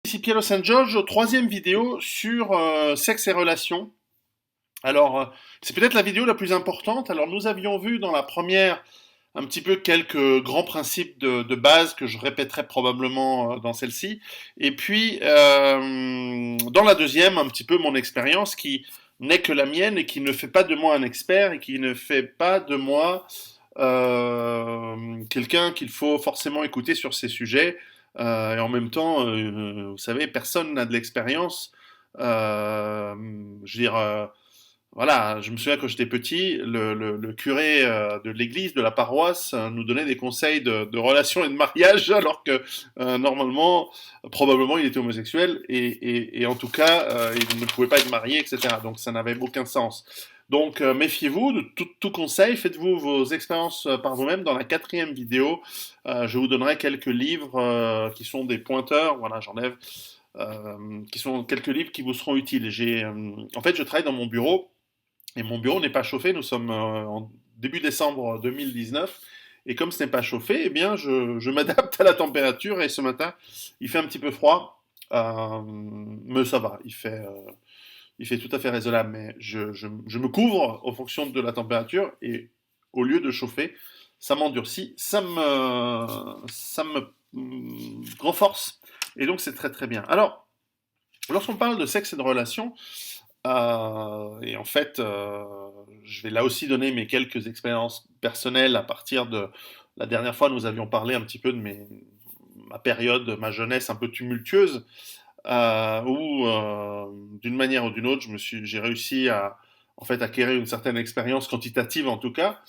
Ici Piero San Giorgio, troisième vidéo sur sexe et relations. Alors, c'est peut-être la vidéo la plus importante. Alors, nous avions vu dans la première un petit peu quelques grands principes de base que je répéterai probablement dans celle-ci. Et puis, dans la deuxième, un petit peu mon expérience qui n'est que la mienne et qui ne fait pas de moi un expert et qui ne fait pas de moi quelqu'un qu'il faut forcément écouter sur ces sujets. Et en même temps, vous savez, personne n'a de l'expérience. Je veux dire, voilà, je me souviens quand j'étais petit, le curé de l'église, de la paroisse, nous donnait des conseils de relations et de mariage, alors que normalement, probablement, il était homosexuel et en tout cas, il ne pouvait pas être marié, etc. Donc ça n'avait aucun sens. Donc méfiez-vous de tout conseil, faites-vous vos expériences par vous-même. Dans la quatrième vidéo, je vous donnerai quelques livres qui sont des pointeurs, voilà, j'enlève, qui sont quelques livres qui vous seront utiles. En fait, je travaille dans mon bureau et mon bureau n'est pas chauffé. Nous sommes en début décembre 2019. Et comme ce n'est pas chauffé, eh bien, je m'adapte à la température. Et ce matin, il fait un petit peu froid. Mais ça va. Il fait tout à fait raisonnable. Mais je me couvre en fonction de la température. Et au lieu de chauffer, ça m'endurcit. Ça me renforce. Et donc, c'est très très bien. Alors, lorsqu'on parle de sexe et de relations, et en fait, je vais là aussi donner mes quelques expériences personnelles à partir de la dernière fois, nous avions parlé un petit peu de ma période, ma jeunesse un peu tumultueuse, où d'une manière ou d'une autre, j'ai réussi à en fait acquérir une certaine expérience quantitative en tout cas.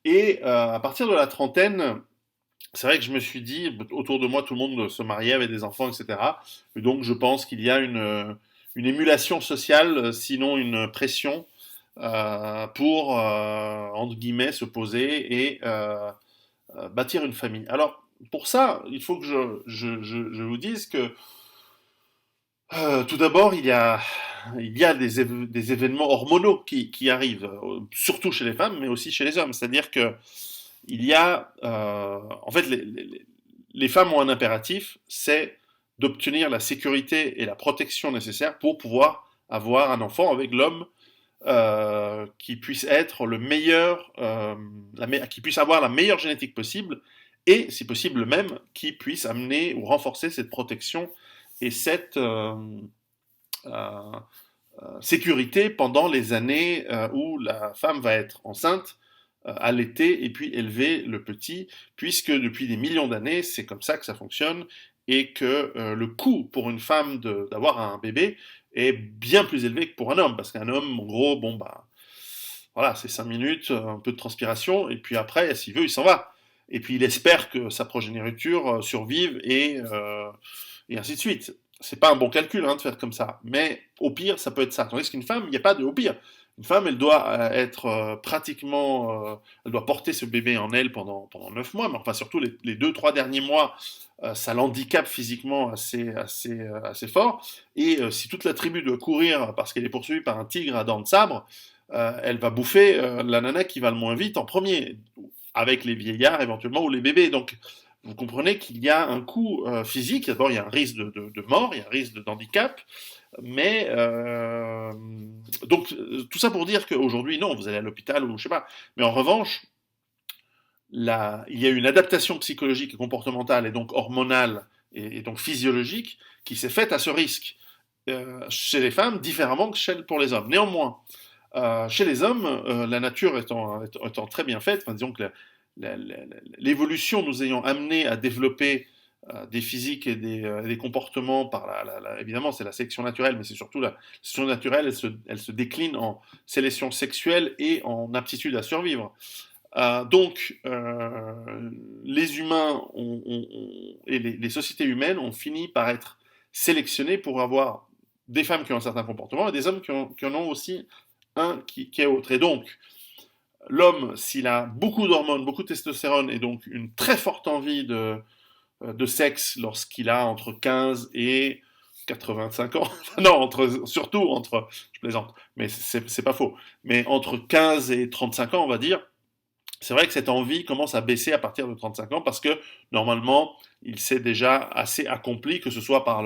Et à partir de la trentaine, c'est vrai que je me suis dit, autour de moi, tout le monde se mariait, avait des enfants, etc. Et donc, je pense qu'il y a une émulation sociale, sinon une pression, pour, entre guillemets, se poser et bâtir une famille. Alors, pour ça, il faut que je vous dise que, tout d'abord, il y a des événements hormonaux qui arrivent, surtout chez les femmes, mais aussi chez les hommes. C'est-à-dire que il y a, en fait, les femmes ont un impératif, c'est d'obtenir la sécurité et la protection nécessaires pour pouvoir avoir un enfant avec l'homme qui puisse être le meilleur, qui puisse avoir la meilleure génétique possible et, si possible même, qui puisse amener ou renforcer cette protection et cette euh, sécurité pendant les années où la femme va être enceinte, allaiter et puis élever le petit, puisque depuis des millions d'années, c'est comme ça que ça fonctionne, et que le coût pour une femme d'avoir un bébé est bien plus élevé que pour un homme, parce qu'un homme, en gros, bon bah voilà, c'est 5 minutes, un peu de transpiration, et puis après, s'il veut, il s'en va. Et puis il espère que sa progéniture survive et ainsi de suite. C'est pas un bon calcul hein, de faire comme ça, mais au pire, ça peut être ça. Tandis qu'une femme, il n'y a pas de au pire. Une femme, elle doit être pratiquement, elle doit porter ce bébé en elle pendant 9 mois, mais enfin surtout les 2, 3 derniers mois, ça l'handicape physiquement assez fort. Et si toute la tribu doit courir parce qu'elle est poursuivie par un tigre à dents de sabre, elle va bouffer la nana qui va le moins vite en premier, avec les vieillards éventuellement ou les bébés. Donc vous comprenez qu'il y a un coût physique. D'abord, il y a un risque de mort, il y a un risque d'handicap, mais donc tout ça pour dire qu'aujourd'hui, non, vous allez à l'hôpital ou je sais pas. Mais en revanche, il y a une adaptation psychologique et comportementale et donc hormonale et donc physiologique qui s'est faite à ce risque chez les femmes différemment que pour les hommes. Néanmoins, chez les hommes, la nature étant très bien faite, enfin, disons que l'évolution nous ayant amené à développer des physiques et des comportements par évidemment c'est la sélection naturelle, mais c'est surtout la sélection naturelle, elle se décline en sélection sexuelle et en aptitude à survivre. Donc, les humains et les sociétés humaines ont fini par être sélectionnés pour avoir des femmes qui ont un certain comportement et des hommes qui en ont aussi un qui est autre. Et donc, l'homme, s'il a beaucoup d'hormones, beaucoup de testostérone et donc une très forte envie de sexe lorsqu'il a entre 15 et 85 ans, non, surtout entre, je plaisante, mais c'est pas faux, mais entre 15 et 35 ans, on va dire, c'est vrai que cette envie commence à baisser à partir de 35 ans parce que normalement, il s'est déjà assez accompli, que ce soit par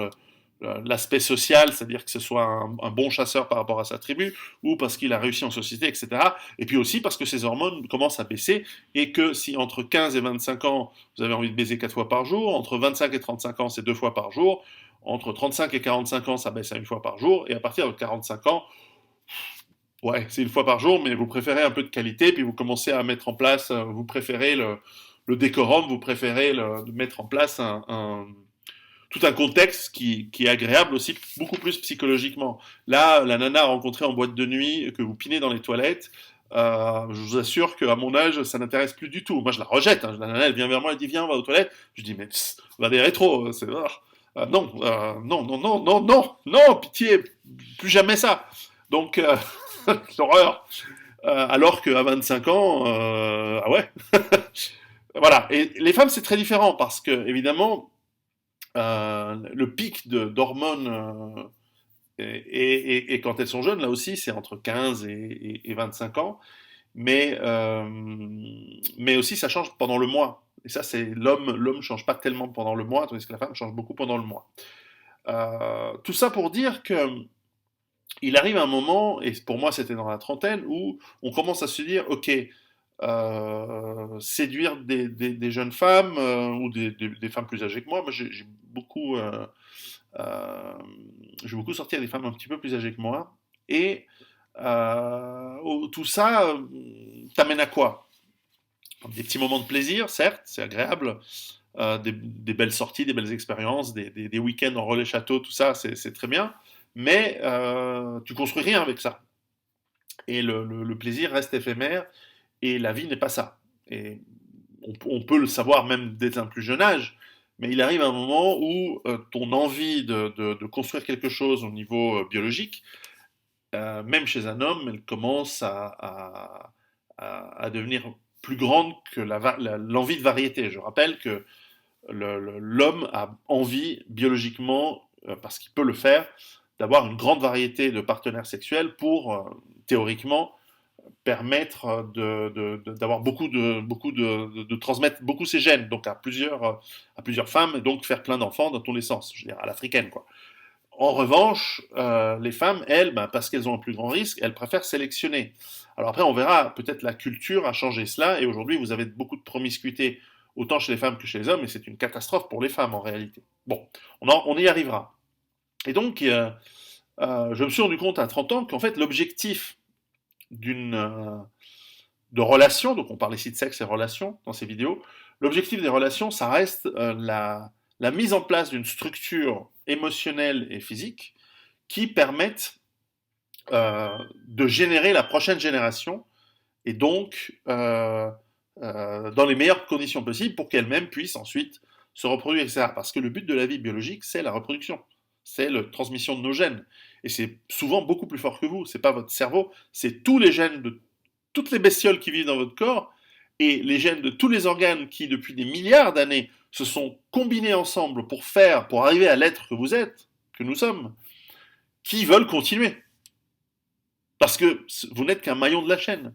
l'aspect social, c'est-à-dire que ce soit un bon chasseur par rapport à sa tribu, ou parce qu'il a réussi en société, etc. Et puis aussi parce que ses hormones commencent à baisser, et que si entre 15 et 25 ans, vous avez envie de baiser 4 fois par jour, entre 25 et 35 ans, c'est 2 fois par jour, entre 35 et 45 ans, ça baisse à 1 fois par jour, et à partir de 45 ans, ouais, c'est 1 fois par jour, mais vous préférez un peu de qualité, puis vous commencez à mettre en place, vous préférez le décorum, vous préférez mettre en place tout un contexte qui est agréable aussi, beaucoup plus psychologiquement. Là, la nana rencontrée en boîte de nuit, que vous pinez dans les toilettes, je vous assure qu'à mon âge, ça n'intéresse plus du tout. Moi, je la rejette. Hein. La nana, elle vient vers moi, elle dit viens, on va aux toilettes. Je dis mais on va des rétros, c'est non, non, non, non, non, non, non, pitié, plus jamais ça. Donc, l'horreur. Alors qu'à 25 ans, ah ouais. Voilà. Et les femmes, c'est très différent parce que, évidemment, le pic d'hormones, et quand elles sont jeunes, là aussi, c'est entre 15 et 25 ans. Mais aussi, ça change pendant le mois. Et ça, c'est l'homme. L'homme change pas tellement pendant le mois, tandis que la femme change beaucoup pendant le mois. Tout ça pour dire que il arrive un moment, et pour moi c'était dans la trentaine, où on commence à se dire, ok, séduire des jeunes femmes ou des femmes plus âgées que moi j'ai beaucoup, j'ai beaucoup sorti à des femmes un petit peu plus âgées que moi, et tout ça t'amène à quoi? Des petits moments de plaisir, certes, c'est agréable, des belles sorties, des belles expériences, des week-ends en relais château, tout ça, c'est très bien, mais tu construis rien avec ça. Et le plaisir reste éphémère, et la vie n'est pas ça. Et on peut le savoir même dès un plus jeune âge, mais il arrive un moment où ton envie de construire quelque chose au niveau biologique, même chez un homme, elle commence à devenir plus grande que l'envie de variété. Je rappelle que l'homme a envie biologiquement, parce qu'il peut le faire, d'avoir une grande variété de partenaires sexuels pour, théoriquement, permettre d'avoir de transmettre beaucoup ses gènes, donc à plusieurs femmes, et donc faire plein d'enfants dans tous les sens, je veux dire, à l'africaine, quoi. En revanche, les femmes, elles, ben, parce qu'elles ont un plus grand risque, elles préfèrent sélectionner. Alors après, on verra, peut-être la culture a changé cela, et aujourd'hui, vous avez beaucoup de promiscuité, autant chez les femmes que chez les hommes, et c'est une catastrophe pour les femmes en réalité. Bon, on y arrivera. Et donc, je me suis rendu compte à 30 ans qu'en fait, l'objectif d'une de relation, donc on parle ici de sexe et relations dans ces vidéos, l'objectif des relations, ça reste la mise en place d'une structure émotionnelle et physique qui permettent de générer la prochaine génération, et donc dans les meilleures conditions possibles pour qu'elle-même puisse ensuite se reproduire, etc. Parce que le but de la vie biologique, c'est la reproduction, c'est la transmission de nos gènes. Et c'est souvent beaucoup plus fort que vous, c'est pas votre cerveau, c'est tous les gènes de toutes les bestioles qui vivent dans votre corps, et les gènes de tous les organes qui, depuis des milliards d'années, se sont combinés ensemble pour arriver à l'être que vous êtes, que nous sommes, qui veulent continuer. Parce que vous n'êtes qu'un maillon de la chaîne,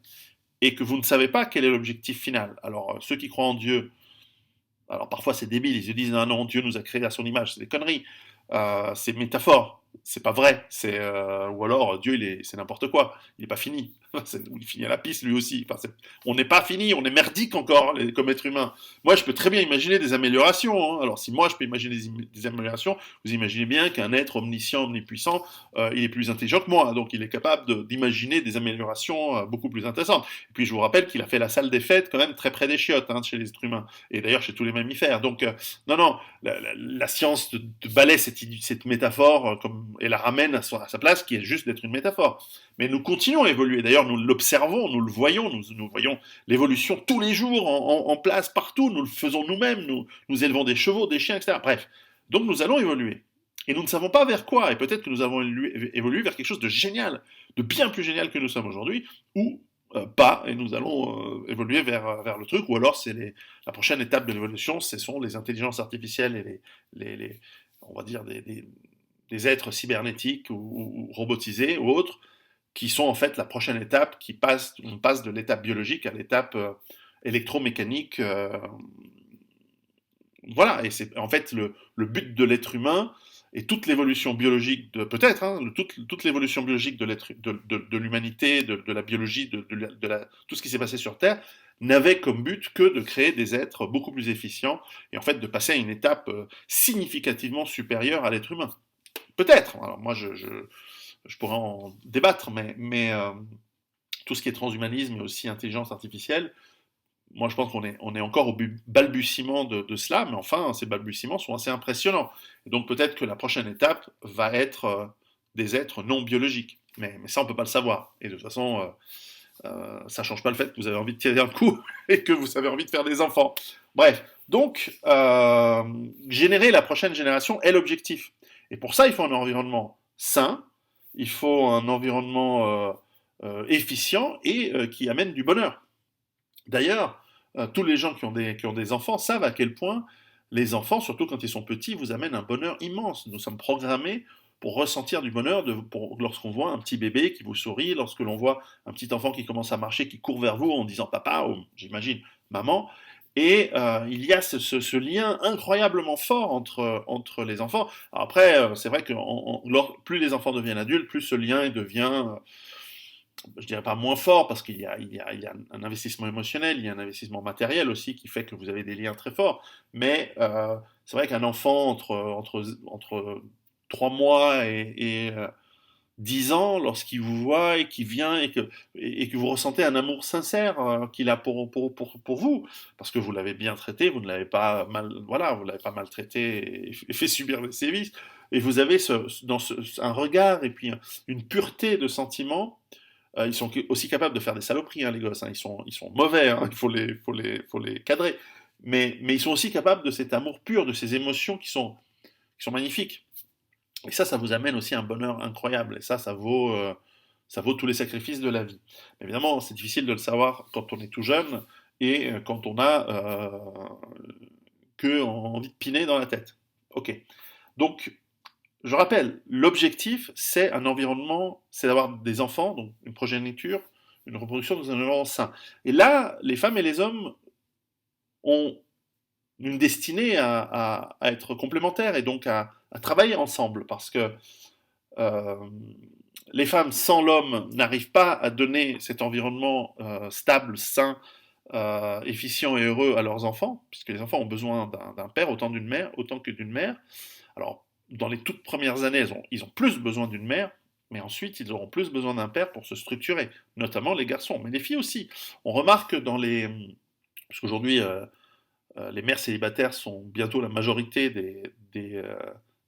et que vous ne savez pas quel est l'objectif final. Alors, ceux qui croient en Dieu, alors parfois c'est débile, ils se disent ah non, Dieu nous a créés à son image, c'est des conneries, c'est métaphore, c'est pas vrai, ou alors Dieu c'est n'importe quoi, il n'est pas fini, il finit à la piste lui aussi. Enfin, on n'est pas fini, on est merdique encore comme être humain. Moi je peux très bien imaginer des améliorations, hein. Alors si moi je peux imaginer des améliorations, vous imaginez bien qu'un être omniscient, omnipuissant, il est plus intelligent que moi, donc il est capable d'imaginer des améliorations beaucoup plus intéressantes. Et puis je vous rappelle qu'il a fait la salle des fêtes quand même très près des chiottes, hein, chez les êtres humains, et d'ailleurs chez tous les mammifères. Donc non, non, la science balaie cette métaphore et la ramène à sa place, qui est juste d'être une métaphore. Mais nous continuons à évoluer. D'ailleurs, nous l'observons, nous le voyons, nous voyons l'évolution tous les jours en place partout. Nous le faisons nous-mêmes, nous élevons des chevaux, des chiens, etc. Bref, donc nous allons évoluer. Et nous ne savons pas vers quoi. Et peut-être que nous avons évolué vers quelque chose de génial, de bien plus génial que nous sommes aujourd'hui, ou pas, et nous allons évoluer vers le truc, ou alors la prochaine étape de l'évolution, ce sont les intelligences artificielles et on va dire des êtres cybernétiques ou robotisés ou autres, qui sont en fait la prochaine étape, on passe de l'étape biologique à l'étape électromécanique. Voilà, et c'est en fait le but de l'être humain, et toute l'évolution biologique peut-être, hein, toute l'évolution biologique de l'humanité, de la biologie, tout ce qui s'est passé sur Terre, n'avait comme but que de créer des êtres beaucoup plus efficients et en fait de passer à une étape significativement supérieure à l'être humain. Peut-être. Alors moi, je pourrais en débattre, mais tout ce qui est transhumanisme et aussi intelligence artificielle, moi je pense qu'on est encore au balbutiement de cela, mais enfin, ces balbutiements sont assez impressionnants. Et donc peut-être que la prochaine étape va être des êtres non biologiques. Mais ça, on ne peut pas le savoir. Et de toute façon, ça ne change pas le fait que vous avez envie de tirer un coup et que vous avez envie de faire des enfants. Bref, donc, générer la prochaine génération est l'objectif. Et pour ça, il faut un environnement sain, il faut un environnement efficient et qui amène du bonheur. D'ailleurs, tous les gens qui ont des enfants savent à quel point les enfants, surtout quand ils sont petits, vous amènent un bonheur immense. Nous sommes programmés pour ressentir du bonheur lorsqu'on voit un petit bébé qui vous sourit, lorsque l'on voit un petit enfant qui commence à marcher, qui court vers vous en disant papa, ou j'imagine maman. Et il y a ce lien incroyablement fort entre les enfants. Alors après, c'est vrai que plus les enfants deviennent adultes, plus ce lien devient je dirais pas moins fort parce qu'il y a un investissement émotionnel, il y a un investissement matériel aussi qui fait que vous avez des liens très forts. Mais c'est vrai qu'un enfant entre 3 mois et 10 ans, lorsqu'il vous voit et qu'il vient et que vous ressentez un amour sincère qu'il a pour vous, parce que vous l'avez bien traité, vous ne l'avez pas mal, voilà, vous l'avez pas maltraité et fait subir des sévices, et vous avez un regard et puis une pureté de sentiments. Ils sont aussi capables de faire des saloperies, hein, les gosses. Hein. Ils sont mauvais, hein. Il faut les cadrer. Mais ils sont aussi capables de cet amour pur, de ces émotions qui sont magnifiques. Et ça vous amène aussi un bonheur incroyable. Et ça vaut tous les sacrifices de la vie. Mais évidemment, c'est difficile de le savoir quand on est tout jeune et quand on a que envie de piner dans la tête. Ok. Donc, je rappelle, l'objectif, c'est un environnement, c'est d'avoir des enfants, donc une progéniture, une reproduction dans un environnement sain. Et là, les femmes et les hommes ont une destinée à être complémentaires et donc à travailler ensemble, parce que euh, les femmes sans l'homme n'arrivent pas à donner cet environnement stable, sain, efficient et heureux à leurs enfants, puisque les enfants ont besoin d'un père autant que d'une mère. Alors, dans les toutes premières années, ils ont plus besoin d'une mère, mais ensuite, ils auront plus besoin d'un père pour se structurer, notamment les garçons, mais les filles aussi. On remarque parce qu'aujourd'hui, les mères célibataires sont bientôt la majorité des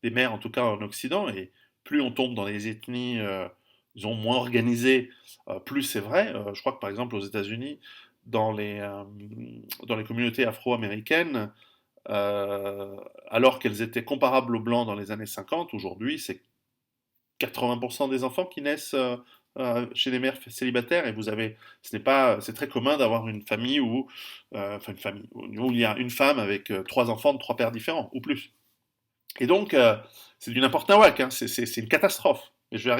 mères, en tout cas en Occident, et plus on tombe dans les ethnies, disons, moins organisées, plus c'est vrai. Je crois que par exemple aux États-Unis, dans les, euh, dans les communautés afro-américaines, alors qu'elles étaient comparables aux blancs dans les années 50, aujourd'hui c'est 80% des enfants qui naissent chez les mères célibataires et c'est très commun d'avoir une famille enfin une famille où il y a une femme avec 3 enfants de 3 pères différents ou plus. Et donc c'est du n'importe nawak, hein, c'est une catastrophe. Et je vais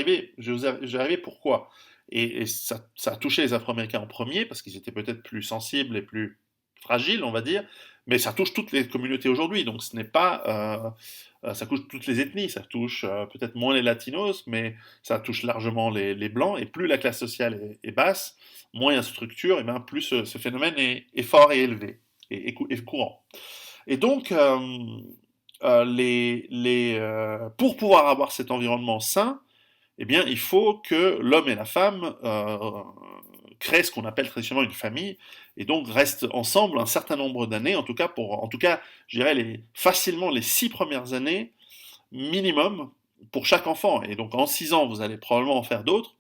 arriver pourquoi. Et ça a touché les Afro-Américains en premier parce qu'ils étaient peut-être plus sensibles et plus fragiles, on va dire, mais ça touche toutes les communautés aujourd'hui. Donc ce n'est pas ça touche toutes les ethnies, ça touche peut-être moins les latinos, mais ça touche largement les blancs, et plus la classe sociale est basse, moins il y a de structure, et bien plus ce phénomène est fort et élevé, et courant. Et donc, pour pouvoir avoir cet environnement sain, eh bien, il faut que l'homme et la femme créent ce qu'on appelle traditionnellement une famille, et donc restent ensemble un certain nombre d'années, en tout cas, je dirais facilement les 6 premières années minimum pour chaque enfant. Et donc en 6 ans, vous allez probablement en faire d'autres.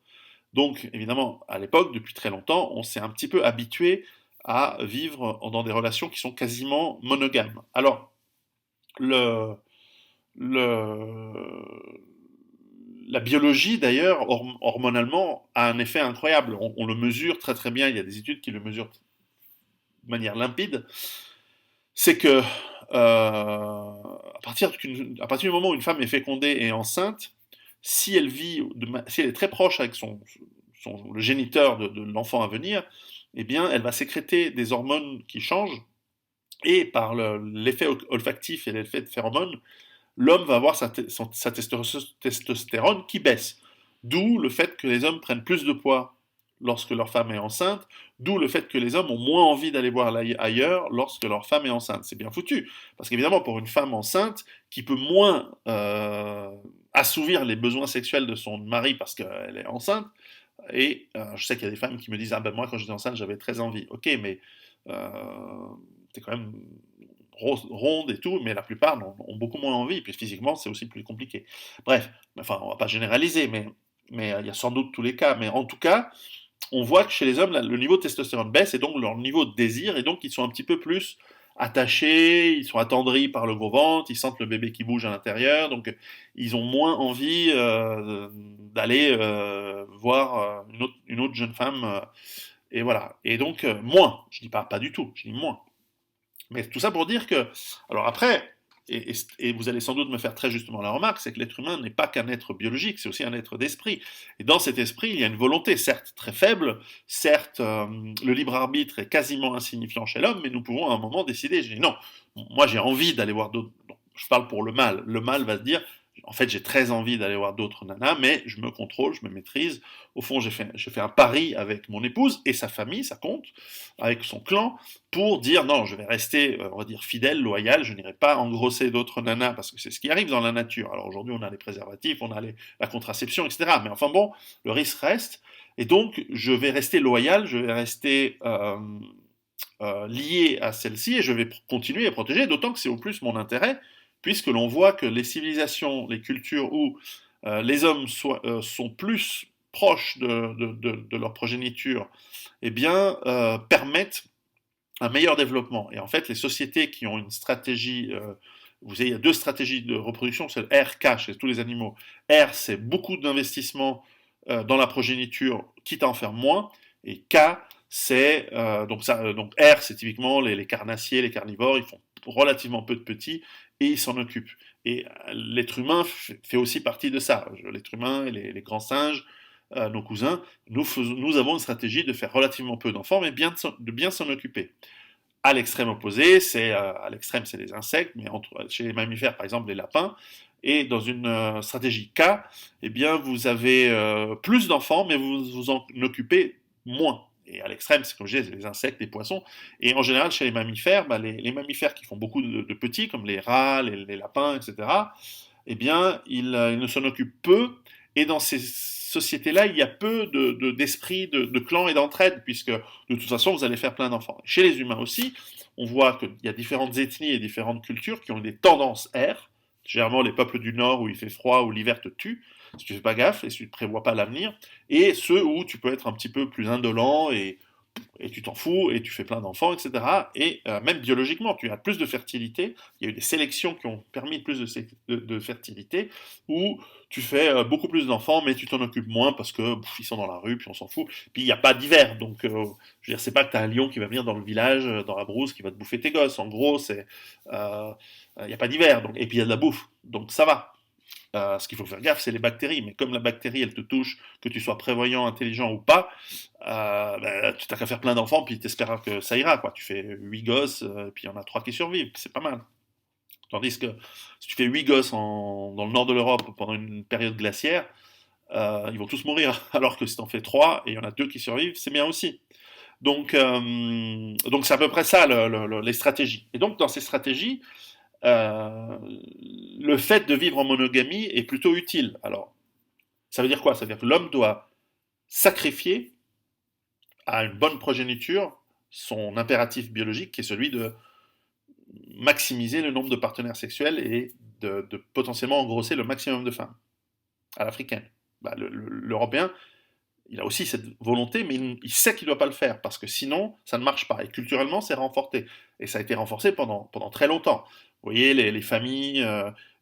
Donc évidemment, à l'époque, depuis très longtemps, on s'est un petit peu habitué à vivre dans des relations qui sont quasiment monogames. Alors, le, le, la biologie, d'ailleurs, hormonalement, a un effet incroyable. On le mesure très très bien, il y a des études qui le mesurent de manière limpide. C'est que à partir du moment où une femme est fécondée et enceinte, si elle est très proche avec le géniteur de l'enfant à venir, eh bien, elle va sécréter des hormones qui changent, et par l'effet olfactif et l'effet de phéromones, l'homme va avoir sa testostérone qui baisse. D'où le fait que les hommes prennent plus de poids lorsque leur femme est enceinte, d'où le fait que les hommes ont moins envie d'aller voir ailleurs lorsque leur femme est enceinte. C'est bien foutu, parce qu'évidemment, pour une femme enceinte, qui peut moins assouvir les besoins sexuels de son mari parce qu'elle est enceinte, et je sais qu'il y a des femmes qui me disent, ah ben moi quand j'étais enceinte j'avais très envie. Ok, mais euh, t'es quand même ronde et tout, mais la plupart ont beaucoup moins envie, et puis physiquement c'est aussi plus compliqué. Bref, enfin on va pas généraliser, mais il y a sans doute tous les cas, mais en tout cas, on voit que chez les hommes, le niveau de testostérone baisse et donc leur niveau de désir, et donc ils sont un petit peu plus attachés, ils sont attendris par le gros ventre, ils sentent le bébé qui bouge à l'intérieur, donc ils ont moins envie d'aller voir une autre jeune femme, et voilà. Et donc moins, je dis pas du tout, je dis moins. Mais tout ça pour dire que, alors après, et vous allez sans doute me faire très justement la remarque, c'est que l'être humain n'est pas qu'un être biologique, c'est aussi un être d'esprit. Et dans cet esprit, il y a une volonté, certes très faible, certes le libre arbitre est quasiment insignifiant chez l'homme, mais nous pouvons à un moment décider. Je dis non, moi j'ai envie d'aller voir d'autres. Je parle pour le mâle. Le mâle va se dire, en fait j'ai très envie d'aller voir d'autres nanas, mais je me contrôle, je me maîtrise. Au fond, j'ai fait un pari avec mon épouse et sa famille, ça compte, avec son clan, pour dire non, je vais rester, on va dire, fidèle, loyal, je n'irai pas engrosser d'autres nanas, parce que c'est ce qui arrive dans la nature. Alors aujourd'hui, on a les préservatifs, on a la contraception, etc. Mais enfin bon, le risque reste, et donc je vais rester loyal, je vais rester lié à celle-ci, et je vais continuer à protéger, d'autant que c'est au plus mon intérêt, puisque l'on voit que les civilisations, les cultures où les hommes sont plus proches de leur progéniture, eh bien, permettent un meilleur développement. Et en fait, les sociétés qui ont une stratégie, vous savez, il y a deux stratégies de reproduction, c'est le R-K chez tous les animaux. R, c'est beaucoup d'investissement dans la progéniture, quitte à en faire moins, et K, c'est donc R, c'est typiquement les carnassiers, les carnivores, ils font relativement peu de petits et ils s'en occupent. Et l'être humain fait aussi partie de ça. L'être humain et les grands singes, nos cousins, nous avons une stratégie de faire relativement peu d'enfants, mais de bien s'en occuper. À l'extrême opposé, à l'extrême c'est les insectes, mais chez les mammifères par exemple les lapins, et dans une stratégie K, eh bien vous avez plus d'enfants, mais vous vous en occupez moins. Et à l'extrême, c'est comme je disais, les insectes, les poissons. Et en général, chez les mammifères, bah, les mammifères qui font beaucoup de petits, comme les rats, les lapins, etc., eh bien, ils ne s'en occupent peu. Et dans ces sociétés-là, il y a peu d'esprit de clan et d'entraide, puisque de toute façon, vous allez faire plein d'enfants. Chez les humains aussi, on voit qu'il y a différentes ethnies et différentes cultures qui ont des tendances R. Généralement, les peuples du Nord où il fait froid, où l'hiver te tue, si tu fais pas gaffe et si tu ne prévois pas l'avenir, et ceux où tu peux être un petit peu plus indolent et tu t'en fous et tu fais plein d'enfants, etc. Et même biologiquement, tu as plus de fertilité. Il y a eu des sélections qui ont permis plus de fertilité où tu fais beaucoup plus d'enfants, mais tu t'en occupes moins parce que ils sont dans la rue, puis on s'en fout. Puis il n'y a pas d'hiver, donc je veux dire, c'est pas que tu as un lion qui va venir dans le village, dans la brousse, qui va te bouffer tes gosses. En gros, il n'y a pas d'hiver, donc et puis il y a de la bouffe, donc ça va. Ce qu'il faut faire gaffe, c'est les bactéries. Mais comme la bactérie, elle te touche, que tu sois prévoyant, intelligent ou pas, tu t'as qu'à faire plein d'enfants, puis t'espères que ça ira, quoi. Tu fais 8 gosses, puis il y en a 3 qui survivent, c'est pas mal. Tandis que si tu fais 8 gosses dans le nord de l'Europe pendant une période glaciaire, ils vont tous mourir. Alors que si t'en fais 3 et il y en a 2 qui survivent, c'est bien aussi. Donc c'est à peu près ça les stratégies. Et donc dans ces stratégies, euh, le fait de vivre en monogamie est plutôt utile. Alors, ça veut dire quoi? Ça veut dire que l'homme doit sacrifier à une bonne progéniture son impératif biologique qui est celui de maximiser le nombre de partenaires sexuels et de potentiellement engrosser le maximum de femmes à l'africaine. Bah, l'Européen, il a aussi cette volonté, mais il sait qu'il ne doit pas le faire, parce que sinon, ça ne marche pas. Et culturellement, c'est renforcé. Et ça a été renforcé pendant très longtemps. Vous voyez, les familles,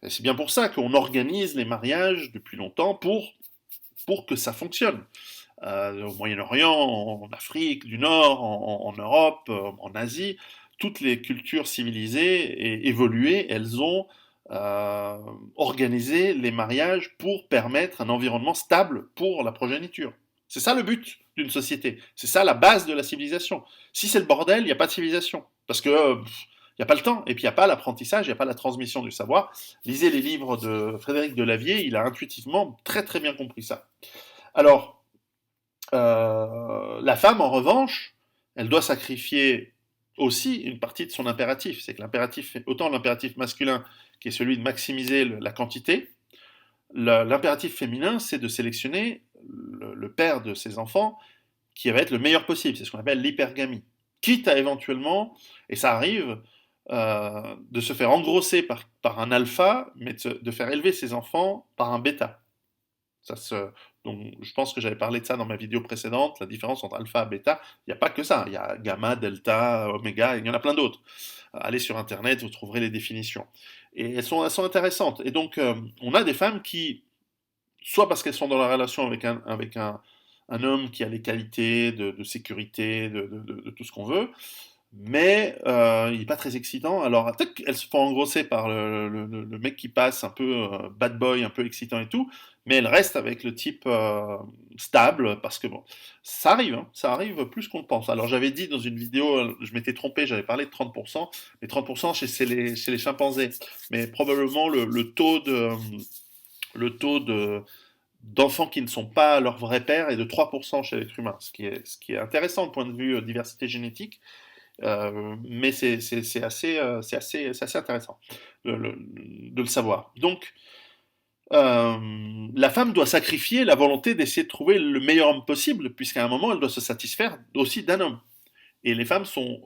c'est bien pour ça qu'on organise les mariages depuis longtemps pour que ça fonctionne. Au Moyen-Orient, en Afrique du Nord, en Europe, en Asie, toutes les cultures civilisées et évoluées, elles ont euh, organisé les mariages pour permettre un environnement stable pour la progéniture. C'est ça le but d'une société. C'est ça la base de la civilisation. Si c'est le bordel, il n'y a pas de civilisation. Parce que Il n'y a pas le temps, et puis il n'y a pas l'apprentissage, il n'y a pas la transmission du savoir. Lisez les livres de Frédéric Delavier, il a intuitivement très très bien compris ça. Alors, la femme, en revanche, elle doit sacrifier aussi une partie de son impératif. C'est que l'impératif, autant l'impératif masculin, qui est celui de maximiser la quantité, l'impératif féminin, c'est de sélectionner le père de ses enfants qui va être le meilleur possible. C'est ce qu'on appelle l'hypergamie. Quitte à éventuellement, et ça arrive, de se faire engrosser par un alpha, mais de faire élever ses enfants par un bêta. Ça se, donc, je pense que j'avais parlé de ça dans ma vidéo précédente, la différence entre alpha et bêta. Il n'y a pas que ça, il y a gamma, delta, oméga, il y en a plein d'autres. Allez sur Internet, vous trouverez les définitions. Et elles sont intéressantes. Et donc, on a des femmes qui, soit parce qu'elles sont dans la relation avec un homme qui a les qualités de sécurité, de tout ce qu'on veut, mais il n'est pas très excitant. Alors peut-être qu'elles se font engrosser par le mec qui passe un peu bad boy, un peu excitant et tout, mais elles restent avec le type stable, parce que bon, ça arrive, hein, ça arrive plus qu'on le pense. Alors j'avais dit dans une vidéo, je m'étais trompé, j'avais parlé de 30%, mais 30% chez les chimpanzés, mais probablement le taux d'enfants qui ne sont pas leur vrai père est de 3% chez l'être humain, ce qui est intéressant du point de vue diversité génétique, mais c'est assez intéressant de le savoir. Donc, la femme doit sacrifier la volonté d'essayer de trouver le meilleur homme possible, puisqu'à un moment, elle doit se satisfaire aussi d'un homme. Et les femmes sont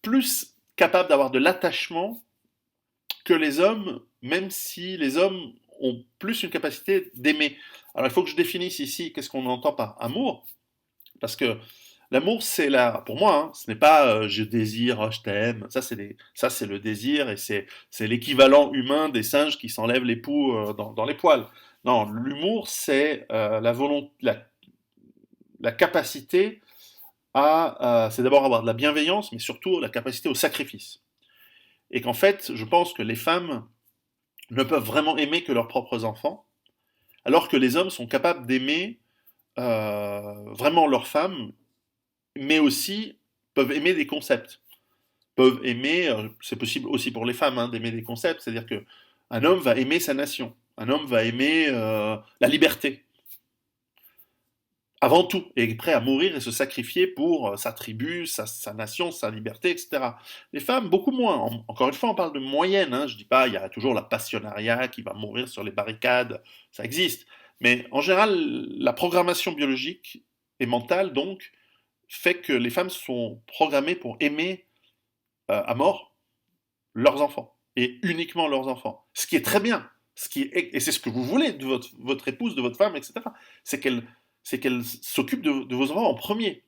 plus capables d'avoir de l'attachement que les hommes, même si les hommes ont plus une capacité d'aimer. Alors, il faut que je définisse ici qu'est-ce qu'on entend par amour, parce que l'amour, c'est là, pour moi, hein, ce n'est pas je désire, oh, je t'aime. Ça, c'est le désir et c'est l'équivalent humain des singes qui s'enlèvent les poux dans les poils. Non, l'humour, c'est la capacité c'est d'abord avoir de la bienveillance, mais surtout la capacité au sacrifice. Et qu'en fait, je pense que les femmes ne peuvent vraiment aimer que leurs propres enfants, alors que les hommes sont capables d'aimer vraiment leurs femmes, mais aussi peuvent aimer des concepts. Peuvent aimer, c'est possible aussi pour les femmes hein, d'aimer des concepts, c'est-à-dire que un homme va aimer sa nation, un homme va aimer la liberté, avant tout, et est prêt à mourir et se sacrifier pour sa tribu, sa nation, sa liberté, etc. Les femmes, beaucoup moins. Encore une fois, on parle de moyenne. Hein. Je dis pas, il y a toujours la passionnariat qui va mourir sur les barricades, ça existe. Mais en général, la programmation biologique et mentale, donc, fait que les femmes sont programmées pour aimer à mort leurs enfants, et uniquement leurs enfants. Ce qui est très bien, et c'est ce que vous voulez de votre épouse, de votre femme, etc. C'est qu'elle s'occupe de vos enfants en premier.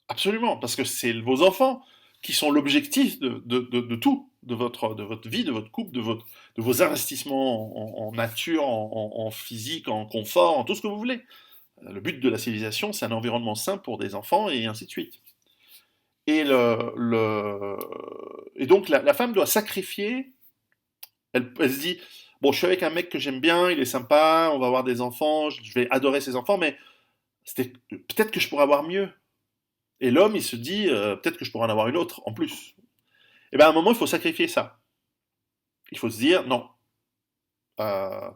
Absolument, parce que c'est vos enfants qui sont l'objectif de tout, de votre vie, de votre couple, de vos investissements en nature, en physique, en confort, en tout ce que vous voulez. Le but de la civilisation, c'est un environnement sain pour des enfants, et ainsi de suite. Et, et donc la femme doit sacrifier, elle se dit, bon, je suis avec un mec que j'aime bien, il est sympa, on va avoir des enfants, je vais adorer ses enfants, mais peut-être que je pourrais avoir mieux. Et l'homme, il se dit, peut-être que je pourrais en avoir une autre en plus. Et bien à un moment, il faut sacrifier ça. Il faut se dire, non. Euh,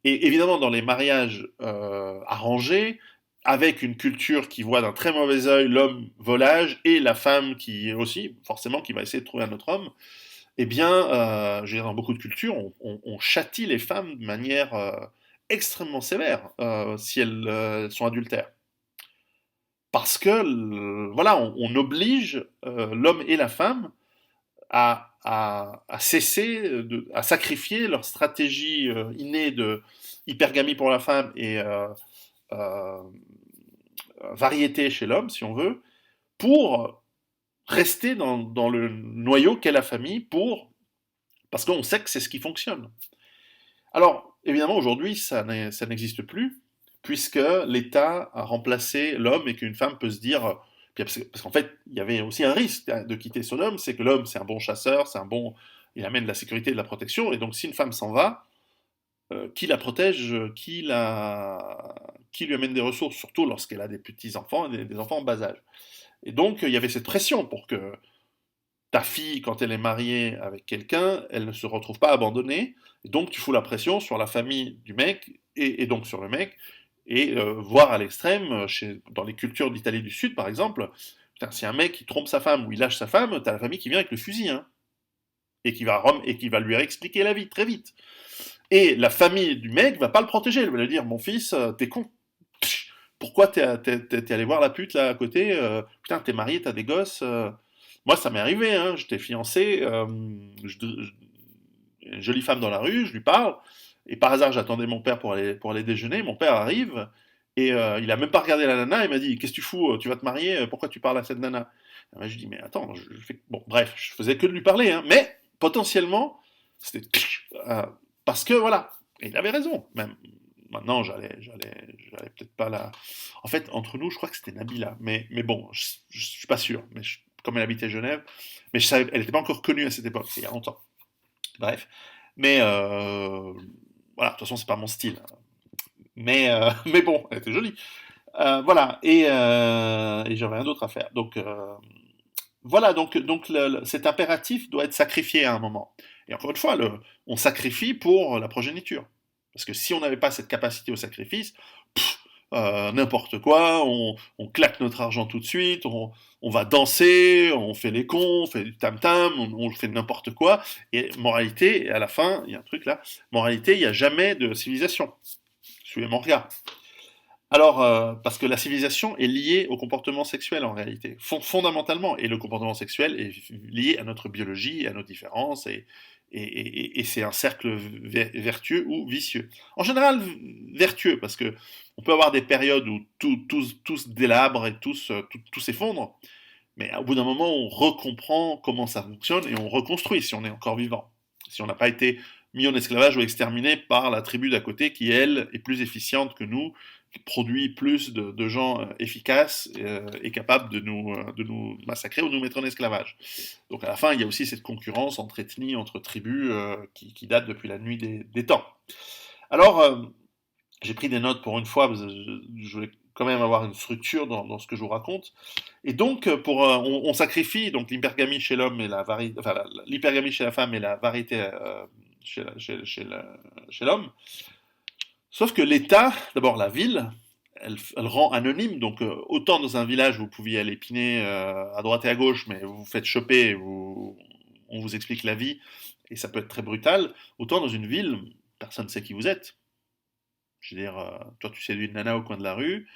et évidemment, dans les mariages arrangés, avec une culture qui voit d'un très mauvais œil l'homme volage et la femme qui aussi, forcément, qui va essayer de trouver un autre homme, eh bien, je veux dire, dans beaucoup de cultures, on châtie les femmes de manière extrêmement sévère si elles sont adultères. Parce que, voilà, on oblige l'homme et la femme à cesser, à sacrifier leur stratégie innée de hypergamie pour la femme et euh, variété chez l'homme, si on veut, pour rester dans le noyau qu'est la famille, parce qu'on sait que c'est ce qui fonctionne. Alors, évidemment, aujourd'hui, ça n'existe plus, puisque l'État a remplacé l'homme et qu'une femme peut se dire, parce qu'en fait, il y avait aussi un risque de quitter son homme, c'est que l'homme, c'est un bon chasseur, il amène de la sécurité et de la protection, et donc si une femme s'en va, qui la protège, qui lui amène des ressources, surtout lorsqu'elle a des petits-enfants et des enfants en bas âge. Et donc, il y avait cette pression pour que ta fille, quand elle est mariée avec quelqu'un, elle ne se retrouve pas abandonnée, et donc tu fous la pression sur la famille du mec, et donc sur le mec, et voire à l'extrême, dans les cultures d'Italie du Sud par exemple, putain, si un mec qui trompe sa femme ou il lâche sa femme, t'as la famille qui vient avec le fusil, hein, et qui va lui réexpliquer la vie très vite. Et la famille du mec va pas le protéger, elle va lui dire, mon fils, t'es con. Pourquoi t'es allé voir la pute là à côté, putain, t'es marié, t'as des gosses. Moi, ça m'est arrivé, hein, j'étais fiancé, une jolie femme dans la rue, je lui parle, et par hasard, j'attendais mon père pour aller déjeuner. Mon père arrive, et il a même pas regardé la nana, il m'a dit, qu'est-ce que tu fous, tu vas te marier, pourquoi tu parles à cette nana? Et je dis, mais attends, bon, bref, je faisais que de lui parler, hein, mais potentiellement, c'était euh, parce que voilà, et il avait raison, même. Maintenant, j'allais peut-être pas la. En fait, entre nous, je crois que c'était Nabila, mais bon, je suis pas sûr. Mais comme elle habitait Genève, mais je savais, elle n'était pas encore connue à cette époque, c'est il y a longtemps. Bref, mais voilà, de toute façon, c'est pas mon style. Mais bon, elle était jolie. Voilà, et j'avais rien d'autre à faire. Donc voilà, donc cet impératif doit être sacrifié à un moment. Et encore une fois, on sacrifie pour la progéniture. Parce que si on n'avait pas cette capacité au sacrifice, n'importe quoi, on claque notre argent tout de suite, on va danser, on fait les cons, on fait du tam-tam, on fait n'importe quoi. Et moralité, à la fin, il y a un truc là, moralité, il n'y a jamais de civilisation. Suivez mon regard. Alors, parce que la civilisation est liée au comportement sexuel en réalité, fondamentalement, et le comportement sexuel est lié à notre biologie, à nos différences, et c'est un cercle vertueux ou vicieux. En général, vertueux, parce que on peut avoir des périodes où tout se délabre et tout s'effondre, mais au bout d'un moment, on recomprend comment ça fonctionne et on reconstruit si on est encore vivant, si on n'a pas été mis en esclavage ou exterminé par la tribu d'à côté qui, elle, est plus efficiente que nous, qui produit plus de gens efficaces et capables de nous massacrer ou de nous mettre en esclavage. Donc à la fin, il y a aussi cette concurrence entre ethnies, entre tribus qui date depuis la nuit des temps. Alors, j'ai pris des notes pour une fois, parce que je voulais quand même avoir une structure dans ce que je vous raconte. Et donc, on sacrifie donc l'hypergamie chez l'homme et enfin, l'hypergamie chez la femme et la variété chez l'homme. Sauf que l'État, d'abord la ville, elle rend anonyme. Donc, autant dans un village, vous pouviez aller piner à droite et à gauche, mais vous vous faites choper, on vous explique la vie, et ça peut être très brutal. Autant dans une ville, personne ne sait qui vous êtes. Je veux dire, toi, tu séduis une nana au coin de la rue,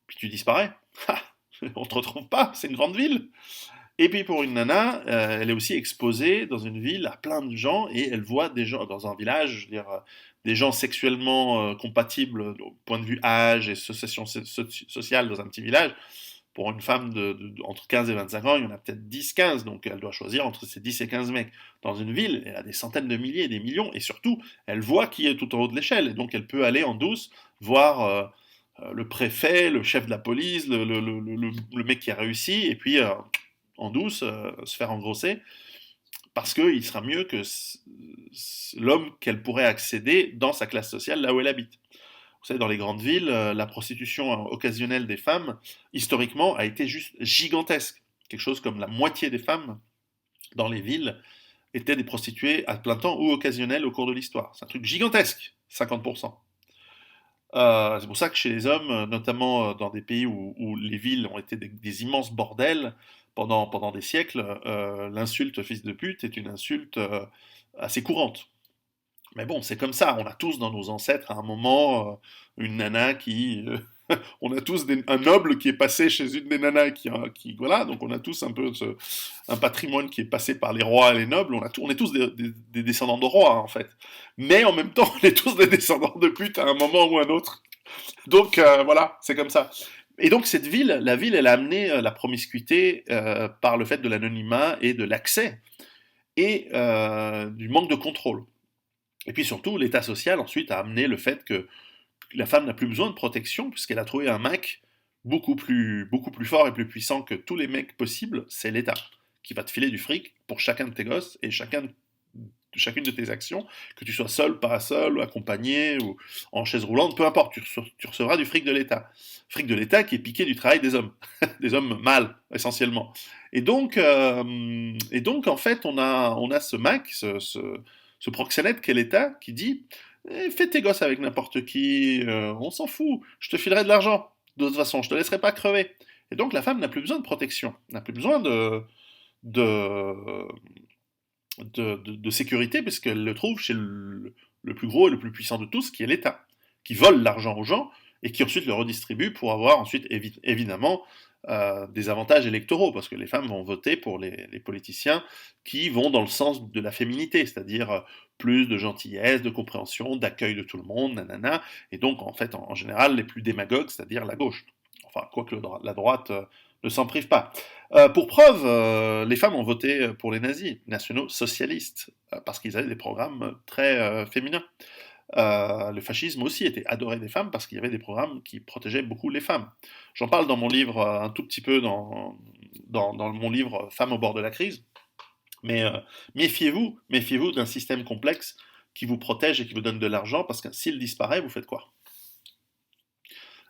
puis tu disparais. On te retrouve pas, c'est une grande ville. Et puis pour une nana, elle est aussi exposée dans une ville à plein de gens et elle voit des gens dans un village, je veux dire, des gens sexuellement compatibles au point de vue âge et association sociale dans un petit village. Pour une femme entre 15 et 25 ans, il y en a peut-être 10-15, donc elle doit choisir entre ces 10 et 15 mecs. Dans une ville, elle a des centaines de milliers, des millions, et surtout, elle voit qui est tout en haut de l'échelle, et donc elle peut aller en douce voir le préfet, le chef de la police, le mec qui a réussi, et puis en douce se faire engrosser, parce qu'il sera mieux que l'homme qu'elle pourrait accéder dans sa classe sociale, là où elle habite. Vous savez, dans les grandes villes, la prostitution occasionnelle des femmes, historiquement, a été juste gigantesque. Quelque chose comme la moitié des femmes dans les villes étaient des prostituées à plein temps ou occasionnelles au cours de l'histoire. C'est un truc gigantesque, 50%. C'est pour ça que chez les hommes, notamment dans des pays où les villes ont été des immenses bordels pendant des siècles, l'insulte fils de pute est une insulte assez courante. Mais bon, c'est comme ça. On a tous dans nos ancêtres à un moment une nana qui. On a tous un noble qui est passé chez une des nanas voilà. Donc on a tous un peu un patrimoine qui est passé par les rois et les nobles. On est tous des descendants de rois en fait. Mais en même temps, on est tous des descendants de putes à un moment ou à un autre. Donc voilà, c'est comme ça. Et donc la ville, elle a amené la promiscuité par le fait de l'anonymat et de l'accès et du manque de contrôle. Et puis surtout, l'état social ensuite a amené le fait que la femme n'a plus besoin de protection puisqu'elle a trouvé un mec beaucoup plus fort et plus puissant que tous les mecs possibles, c'est l'État qui va te filer du fric pour chacun de tes gosses et chacun chacune de tes actions, que tu sois seul, pas seul, ou accompagné, ou en chaise roulante, peu importe, tu recevras du fric de l'État. Fric de l'État qui est piqué du travail des hommes, des hommes mâles, essentiellement. Et donc en fait, on a ce Mac, ce proxénète qu'est l'État, qui dit fais tes gosses avec n'importe qui, on s'en fout, je te filerai de l'argent, de toute façon, je te laisserai pas crever. Et donc la femme n'a plus besoin de protection, n'a plus besoin de, de sécurité, puisqu'elle le trouve chez le plus gros et le plus puissant de tous, qui est l'État, qui vole l'argent aux gens et qui ensuite le redistribue pour avoir ensuite évidemment des avantages électoraux, parce que les femmes vont voter pour les politiciens qui vont dans le sens de la féminité, c'est-à-dire plus de gentillesse, de compréhension, d'accueil de tout le monde, nanana, et donc en fait en général les plus démagogues, c'est-à-dire la gauche. Enfin, quoique la droite ne s'en prive pas. Pour preuve, les femmes ont voté pour les nazis, nationaux socialistes, parce qu'ils avaient des programmes très féminins. Le fascisme aussi était adoré des femmes parce qu'il y avait des programmes qui protégeaient beaucoup les femmes. J'en parle dans mon livre un tout petit peu dans mon livre Femmes au bord de la crise. Mais méfiez-vous d'un système complexe qui vous protège et qui vous donne de l'argent, parce que s'il disparaît, vous faites quoi?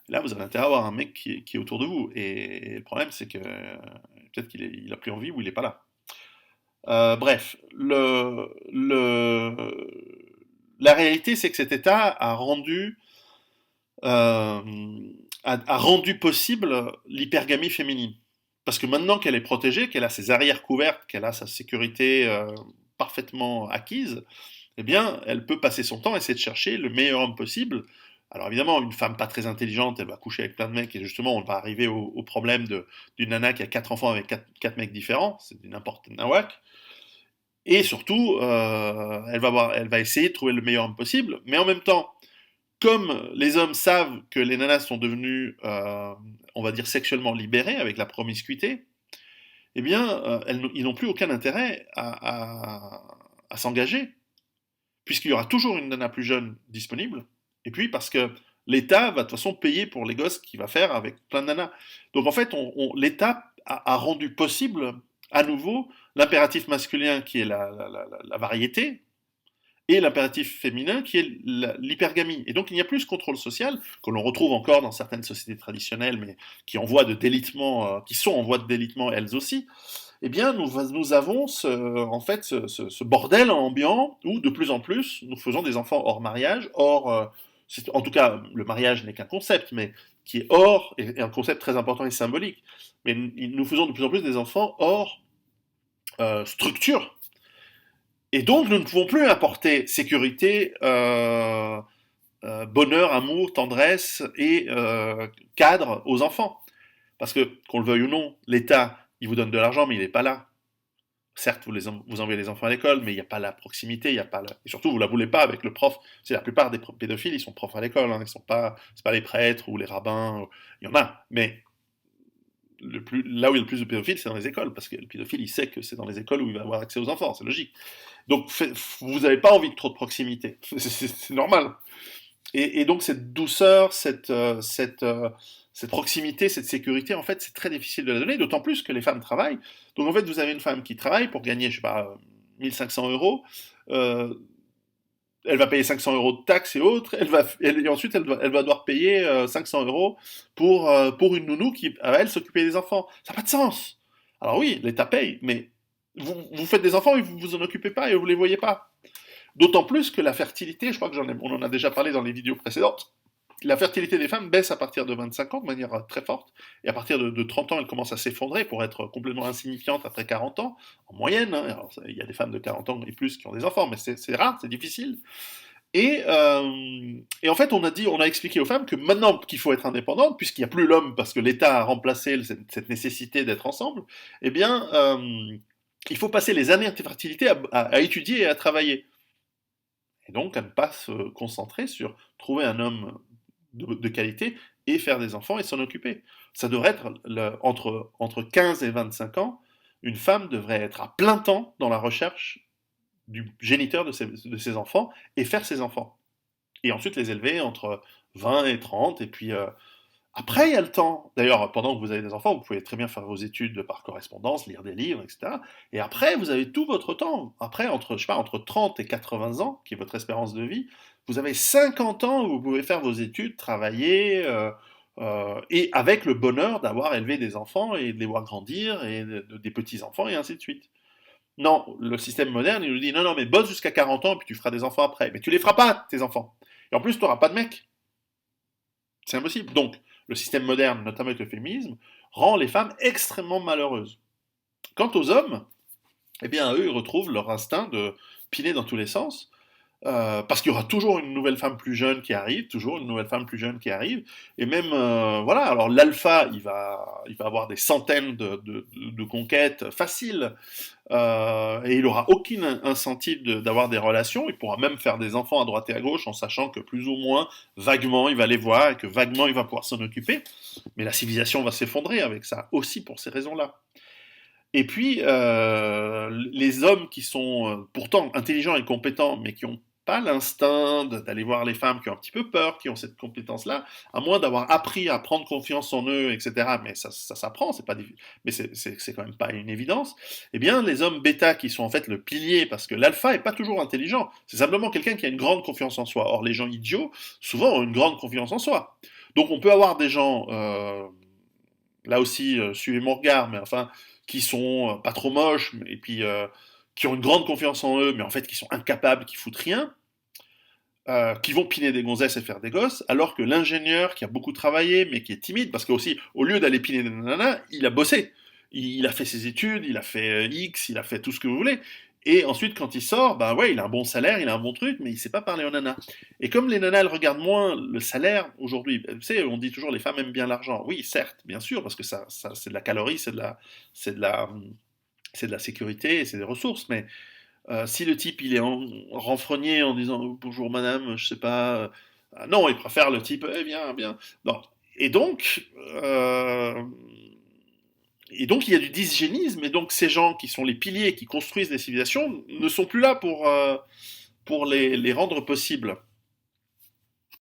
Là, vous avez intérêt à avoir un mec qui est autour de vous. Et le problème, c'est que peut-être qu'il a plus envie ou il n'est pas là. Bref, la réalité, c'est que cet État euh, a rendu possible l'hypergamie féminine. Parce que maintenant qu'elle est protégée, qu'elle a ses arrières couvertes, qu'elle a sa sécurité parfaitement acquise, eh bien, elle peut passer son temps à essayer de chercher le meilleur homme possible. Alors évidemment, une femme pas très intelligente, elle va coucher avec plein de mecs, et justement, on va arriver au problème d'une nana qui a 4 enfants avec quatre mecs différents, c'est du n'importe nawak. Et surtout, elle va essayer de trouver le meilleur homme possible, mais en même temps, comme les hommes savent que les nanas sont devenues, on va dire, sexuellement libérées avec la promiscuité, eh bien, ils n'ont plus aucun intérêt à s'engager, puisqu'il y aura toujours une nana plus jeune disponible, et puis parce que l'État va de toute façon payer pour les gosses qu'il va faire avec plein de nanas. Donc en fait, l'État a rendu possible à nouveau l'impératif masculin qui est la variété, et l'impératif féminin qui est l'hypergamie. Et donc il n'y a plus ce contrôle social, que l'on retrouve encore dans certaines sociétés traditionnelles, mais qui qui sont en voie de délitement elles aussi. Eh bien, nous avons en fait ce bordel ambiant où de plus en plus nous faisons des enfants hors mariage, en tout cas le mariage n'est qu'un concept, mais qui est hors, et un concept très important et symbolique, mais nous faisons de plus en plus des enfants hors structure. Et donc, nous ne pouvons plus apporter sécurité, bonheur, amour, tendresse et cadre aux enfants. Parce que, qu'on le veuille ou non, l'État, il vous donne de l'argent, mais il n'est pas là. Certes, vous envoyez les enfants à l'école, mais il n'y a pas la proximité, il y a pas et surtout, vous ne la voulez pas avec le prof. C'est la plupart des pédophiles, ils sont profs à l'école, hein, c'est pas les prêtres ou les rabbins, il y en a, mais là où il y a le plus de pédophiles, c'est dans les écoles, parce que le pédophile, il sait que c'est dans les écoles où il va avoir accès aux enfants, c'est logique. Donc, vous n'avez pas envie de trop de proximité, c'est normal. Et donc, cette douceur, cette proximité, cette sécurité, en fait, c'est très difficile de la donner, d'autant plus que les femmes travaillent. Donc, en fait, vous avez une femme qui travaille pour gagner, je sais pas, 1500 euros, euh, elle va payer 500 euros de taxes et autres, et ensuite elle va devoir payer 500 euros pour une nounou qui va, elle, s'occuper des enfants. Ça n'a pas de sens. Alors oui, l'État paye, mais vous faites des enfants et vous vous en occupez pas et vous les voyez pas. D'autant plus que la fertilité, je crois que on en a déjà parlé dans les vidéos précédentes, la fertilité des femmes baisse à partir de 25 ans de manière très forte, et à partir de 30 ans, elle commence à s'effondrer pour être complètement insignifiante après 40 ans, en moyenne. Hein. Alors, il y a des femmes de 40 ans et plus qui ont des enfants, mais c'est rare, c'est difficile. Et en fait, on a expliqué aux femmes que maintenant qu'il faut être indépendante, puisqu'il n'y a plus l'homme, parce que l'État a remplacé cette nécessité d'être ensemble, eh bien, il faut passer les années de fertilité à étudier et à travailler. Et donc à ne pas se concentrer sur trouver un homme de qualité et faire des enfants et s'en occuper. Ça devrait être entre 15 et 25 ans, une femme devrait être à plein temps dans la recherche du géniteur de ses enfants et faire ses enfants. Et ensuite les élever entre 20 et 30, et puis Après, il y a le temps. D'ailleurs, pendant que vous avez des enfants, vous pouvez très bien faire vos études par correspondance, lire des livres, etc. Et après, vous avez tout votre temps. Après, entre, je sais pas, entre 30 et 80 ans, qui est votre espérance de vie, vous avez 50 ans où vous pouvez faire vos études, travailler, et avec le bonheur d'avoir élevé des enfants et de les voir grandir, et des petits-enfants, et ainsi de suite. Non, le système moderne, il nous dit, non, non, mais bosse jusqu'à 40 ans, et puis tu feras des enfants après. Mais tu les feras pas, tes enfants. Et en plus, tu n'auras pas de mec. C'est impossible. Donc, le système moderne, notamment avec le féminisme, rend les femmes extrêmement malheureuses. Quant aux hommes, eh bien, eux, ils retrouvent leur instinct de piler dans tous les sens, parce qu'il y aura toujours une nouvelle femme plus jeune qui arrive, toujours une nouvelle femme plus jeune qui arrive, et même, voilà, alors l'alpha, il va avoir des centaines de conquêtes faciles, et il aura aucune incentive d'avoir des relations, il pourra même faire des enfants à droite et à gauche en sachant que plus ou moins, vaguement, il va les voir, et que vaguement, il va pouvoir s'en occuper, mais la civilisation va s'effondrer avec ça, aussi pour ces raisons-là. Et puis, les hommes qui sont pourtant intelligents et compétents, mais qui n'ont pas l'instinct d'aller voir les femmes, qui ont un petit peu peur, qui ont cette compétence-là, à moins d'avoir appris à prendre confiance en eux, etc. Mais ça s'apprend, c'est pas, mais c'est quand même pas une évidence. Eh bien, les hommes bêta qui sont en fait le pilier, parce que l'alpha est pas toujours intelligent, c'est simplement quelqu'un qui a une grande confiance en soi. Or, les gens idiots, souvent, ont une grande confiance en soi. Donc, on peut avoir des gens là aussi, suivez mon regard, mais enfin, qui sont pas trop moches, et puis qui ont une grande confiance en eux, mais en fait qui sont incapables, qui foutent rien, qui vont piner des gonzesses et faire des gosses, alors que l'ingénieur qui a beaucoup travaillé, mais qui est timide, parce que aussi, au lieu d'aller piner des nanas, il a bossé. Il a fait ses études, il a fait X, il a fait tout ce que vous voulez. Et ensuite, quand il sort, bah ouais, il a un bon salaire, il a un bon truc, mais il sait pas parler aux nanas. Et comme les nanas, elles regardent moins le salaire aujourd'hui, vous savez, on dit toujours les femmes aiment bien l'argent. Oui, certes, bien sûr, parce que ça c'est de la calorie, c'est de la, c'est de la sécurité, c'est des ressources, mais si le type il est renfrogné en disant bonjour madame, je sais pas, non, il préfère le type eh bien, bien. Non. Et donc, euh, et donc il y a du dysgénisme, et donc ces gens qui sont les piliers qui construisent les civilisations ne sont plus là pour les rendre possibles.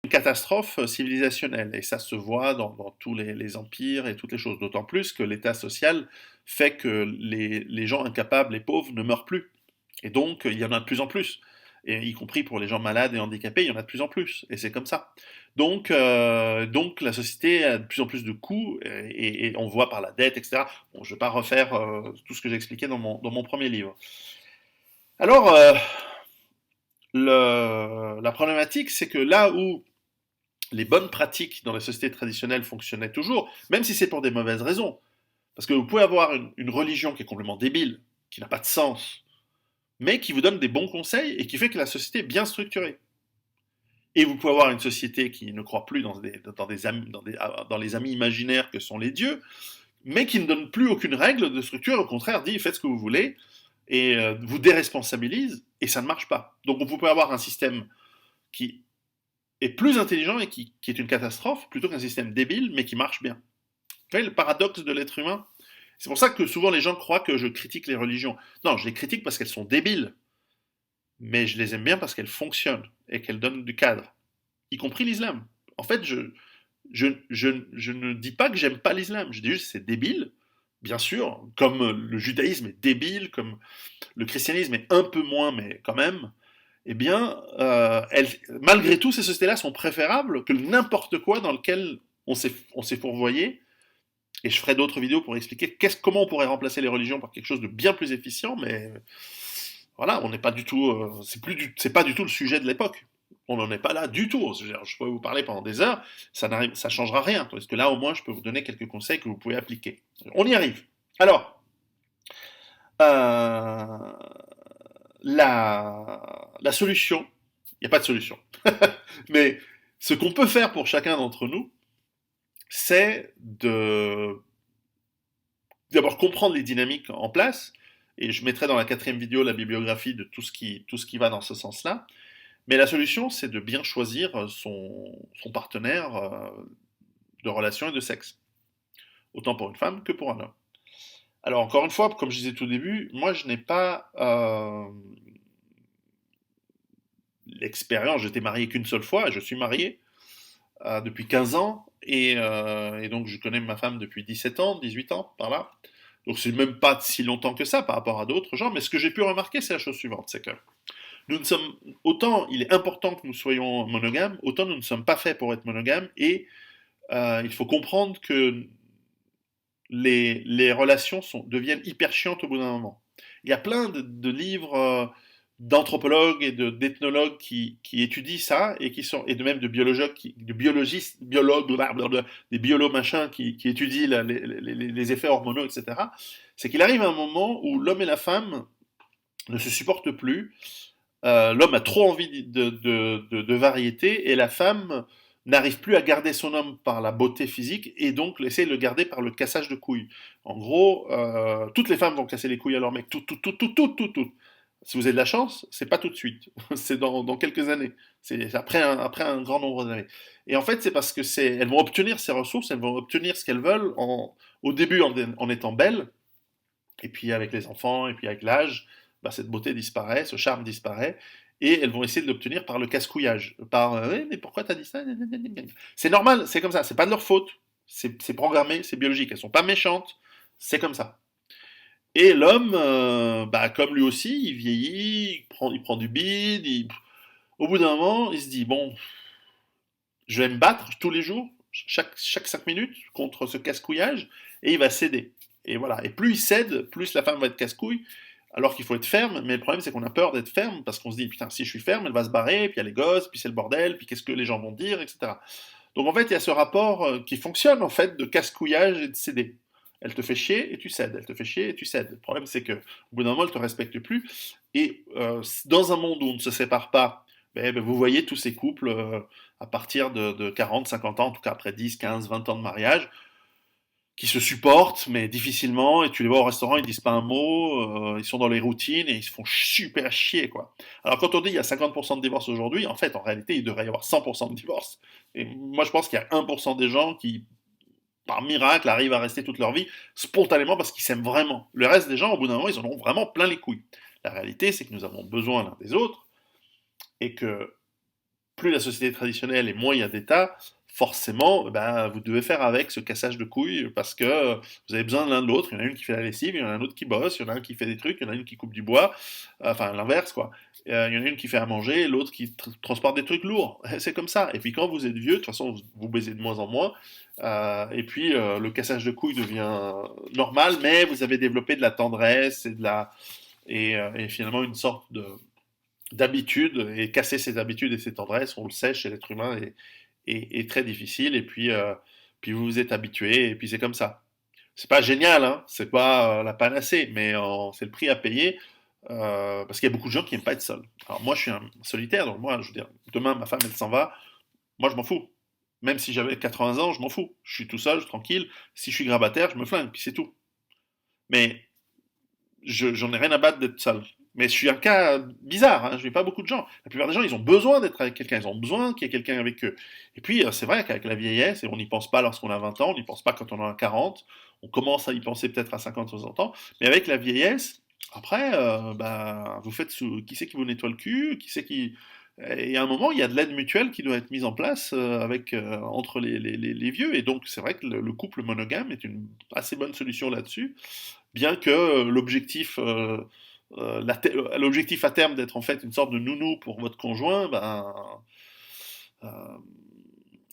Une catastrophe civilisationnelle, et ça se voit dans tous les empires et toutes les choses, d'autant plus que l'état social fait que les gens incapables, les pauvres, ne meurent plus. Et donc, il y en a de plus en plus. Et y compris pour les gens malades et handicapés, il y en a de plus en plus. Et c'est comme ça. Donc la société a de plus en plus de coûts, et on voit par la dette, etc. Bon, je ne vais pas refaire tout ce que j'expliquais dans mon premier livre. Alors, la problématique, c'est que là où les bonnes pratiques dans les sociétés traditionnelles fonctionnaient toujours, même si c'est pour des mauvaises raisons, parce que vous pouvez avoir une religion qui est complètement débile, qui n'a pas de sens, mais qui vous donne des bons conseils et qui fait que la société est bien structurée. Et vous pouvez avoir une société qui ne croit plus dans les amis imaginaires que sont les dieux, mais qui ne donne plus aucune règle de structure, au contraire dit faites ce que vous voulez, et vous déresponsabilise, et ça ne marche pas. Donc vous pouvez avoir un système qui est plus intelligent et qui est une catastrophe, plutôt qu'un système débile, mais qui marche bien. Vous voyez le paradoxe de l'être humain? C'est pour ça que souvent les gens croient que je critique les religions. Non, je les critique parce qu'elles sont débiles, mais je les aime bien parce qu'elles fonctionnent et qu'elles donnent du cadre, y compris l'islam. En fait, je ne dis pas que j'aime pas l'islam, je dis juste que c'est débile, bien sûr, comme le judaïsme est débile, comme le christianisme est un peu moins, mais quand même, eh bien, malgré tout, ces sociétés-là sont préférables que n'importe quoi dans lequel on s'est fourvoyé. Et je ferai d'autres vidéos pour expliquer comment on pourrait remplacer les religions par quelque chose de bien plus efficient, mais voilà, on n'est pas du tout, c'est pas du tout le sujet de l'époque. On n'en est pas là du tout. Je pourrais vous parler pendant des heures, ça changera rien. Parce que là, au moins, je peux vous donner quelques conseils que vous pouvez appliquer. On y arrive. Alors, euh, la solution, il n'y a pas de solution. Mais ce qu'on peut faire pour chacun d'entre nous, c'est d'abord comprendre les dynamiques en place, et je mettrai dans la 4e vidéo la bibliographie de tout ce qui va dans ce sens-là. Mais la solution, c'est de bien choisir son partenaire de relation et de sexe, autant pour une femme que pour un homme. Alors encore une fois, comme je disais tout au début, moi je n'ai pas l'expérience, j'étais marié qu'une seule fois, et je suis marié depuis 15 ans, Et donc, je connais ma femme depuis 17 ans, 18 ans, par là. Donc, c'est même pas si longtemps que ça par rapport à d'autres gens. Mais ce que j'ai pu remarquer, c'est la chose suivante, c'est que nous ne sommes, autant il est important que nous soyons monogames, autant nous ne sommes pas faits pour être monogames. Et il faut comprendre que les relations deviennent hyper chiantes au bout d'un moment. Il y a plein de livres d'anthropologues et d'ethnologues qui étudient ça et qui sont et de même de biologistes, biologues, blablabla, des biolo machins qui étudient les effets hormonaux, etc. C'est qu'il arrive un moment où l'homme et la femme ne se supportent plus. L'homme a trop envie de variété et la femme n'arrive plus à garder son homme par la beauté physique et donc essaie de le garder par le cassage de couilles. En gros, toutes les femmes vont casser les couilles à leur mec, tout. Si vous avez de la chance, c'est pas tout de suite, c'est dans quelques années, c'est après un grand nombre d'années. Et en fait, c'est parce que elles vont obtenir ces ressources, elles vont obtenir ce qu'elles veulent au début en étant belles, et puis avec les enfants, et puis avec l'âge, bah, cette beauté disparaît, ce charme disparaît, et elles vont essayer de l'obtenir par le casse-couillage, par mais pourquoi t'as dit ça? C'est normal, c'est comme ça, c'est pas de leur faute, c'est programmé, c'est biologique, elles sont pas méchantes, c'est comme ça. Et l'homme, bah, comme lui aussi, il vieillit, il prend du bide, au bout d'un moment, il se dit, bon, je vais me battre tous les jours, chaque 5 minutes, contre ce casse-couillage, et il va céder. Et voilà. Et plus il cède, plus la femme va être casse-couille, alors qu'il faut être ferme, mais le problème c'est qu'on a peur d'être ferme, parce qu'on se dit, putain, si je suis ferme, elle va se barrer, puis il y a les gosses, puis c'est le bordel, puis qu'est-ce que les gens vont dire, etc. Donc en fait, il y a ce rapport qui fonctionne, en fait, de casse-couillage et de céder. Elle te fait chier et tu cèdes, elle te fait chier et tu cèdes. Le problème c'est que, au bout d'un moment, elle te respecte plus, et dans un monde où on ne se sépare pas, vous voyez tous ces couples à partir de 40, 50 ans, en tout cas après 10, 15, 20 ans de mariage, qui se supportent, mais difficilement, et tu les vois au restaurant, ils disent pas un mot, ils sont dans les routines et ils se font super chier, quoi. Alors quand on dit il y a 50% de divorces aujourd'hui, en fait, en réalité, il devrait y avoir 100% de divorces. Et moi, je pense qu'il y a 1% des gens qui, par miracle, arrivent à rester toute leur vie spontanément parce qu'ils s'aiment vraiment. Le reste des gens, au bout d'un moment, ils en ont vraiment plein les couilles. La réalité, c'est que nous avons besoin l'un des autres et que plus la société est traditionnelle et moins il y a d'État, forcément, ben, vous devez faire avec ce cassage de couilles parce que vous avez besoin de l'un de l'autre. Il y en a une qui fait la lessive, il y en a un autre qui bosse, il y en a un qui fait des trucs, il y en a une qui coupe du bois, enfin l'inverse quoi. Il y en a une qui fait à manger, l'autre qui transporte des trucs lourds. C'est comme ça. Et puis quand vous êtes vieux, de toute façon, vous baisez de moins en moins. Et puis le cassage de couilles devient normal, mais vous avez développé de la tendresse et finalement une sorte d'habitude, et casser ses habitudes et ses tendresses, on le sait, chez l'être humain, est très difficile, et puis vous vous êtes habitué, et puis c'est comme ça. C'est pas génial, hein, c'est pas la panacée, mais c'est le prix à payer, parce qu'il y a beaucoup de gens qui n'aiment pas être seuls. Alors moi, je suis un solitaire, donc moi, je veux dire, demain, ma femme, elle s'en va, moi, je m'en fous. Même si j'avais 80 ans, je m'en fous. Je suis tout seul, je suis tranquille. Si je suis grabataire, je me flingue, puis c'est tout. Mais j'en ai rien à battre d'être seul. Mais je suis un cas bizarre, hein, je n'ai pas beaucoup de gens. La plupart des gens, ils ont besoin d'être avec quelqu'un, ils ont besoin qu'il y ait quelqu'un avec eux. Et puis, c'est vrai qu'avec la vieillesse, et on n'y pense pas lorsqu'on a 20 ans, on n'y pense pas quand on a 40, on commence à y penser peut-être à 50 ou 60 ans, mais avec la vieillesse, après, bah, vous faites qui c'est qui vous nettoie le cul, qui c'est qui... Et à un moment, il y a de l'aide mutuelle qui doit être mise en place entre les vieux, et donc c'est vrai que le couple monogame est une assez bonne solution là-dessus, bien que l'objectif à terme d'être en fait une sorte de nounou pour votre conjoint, ben, euh,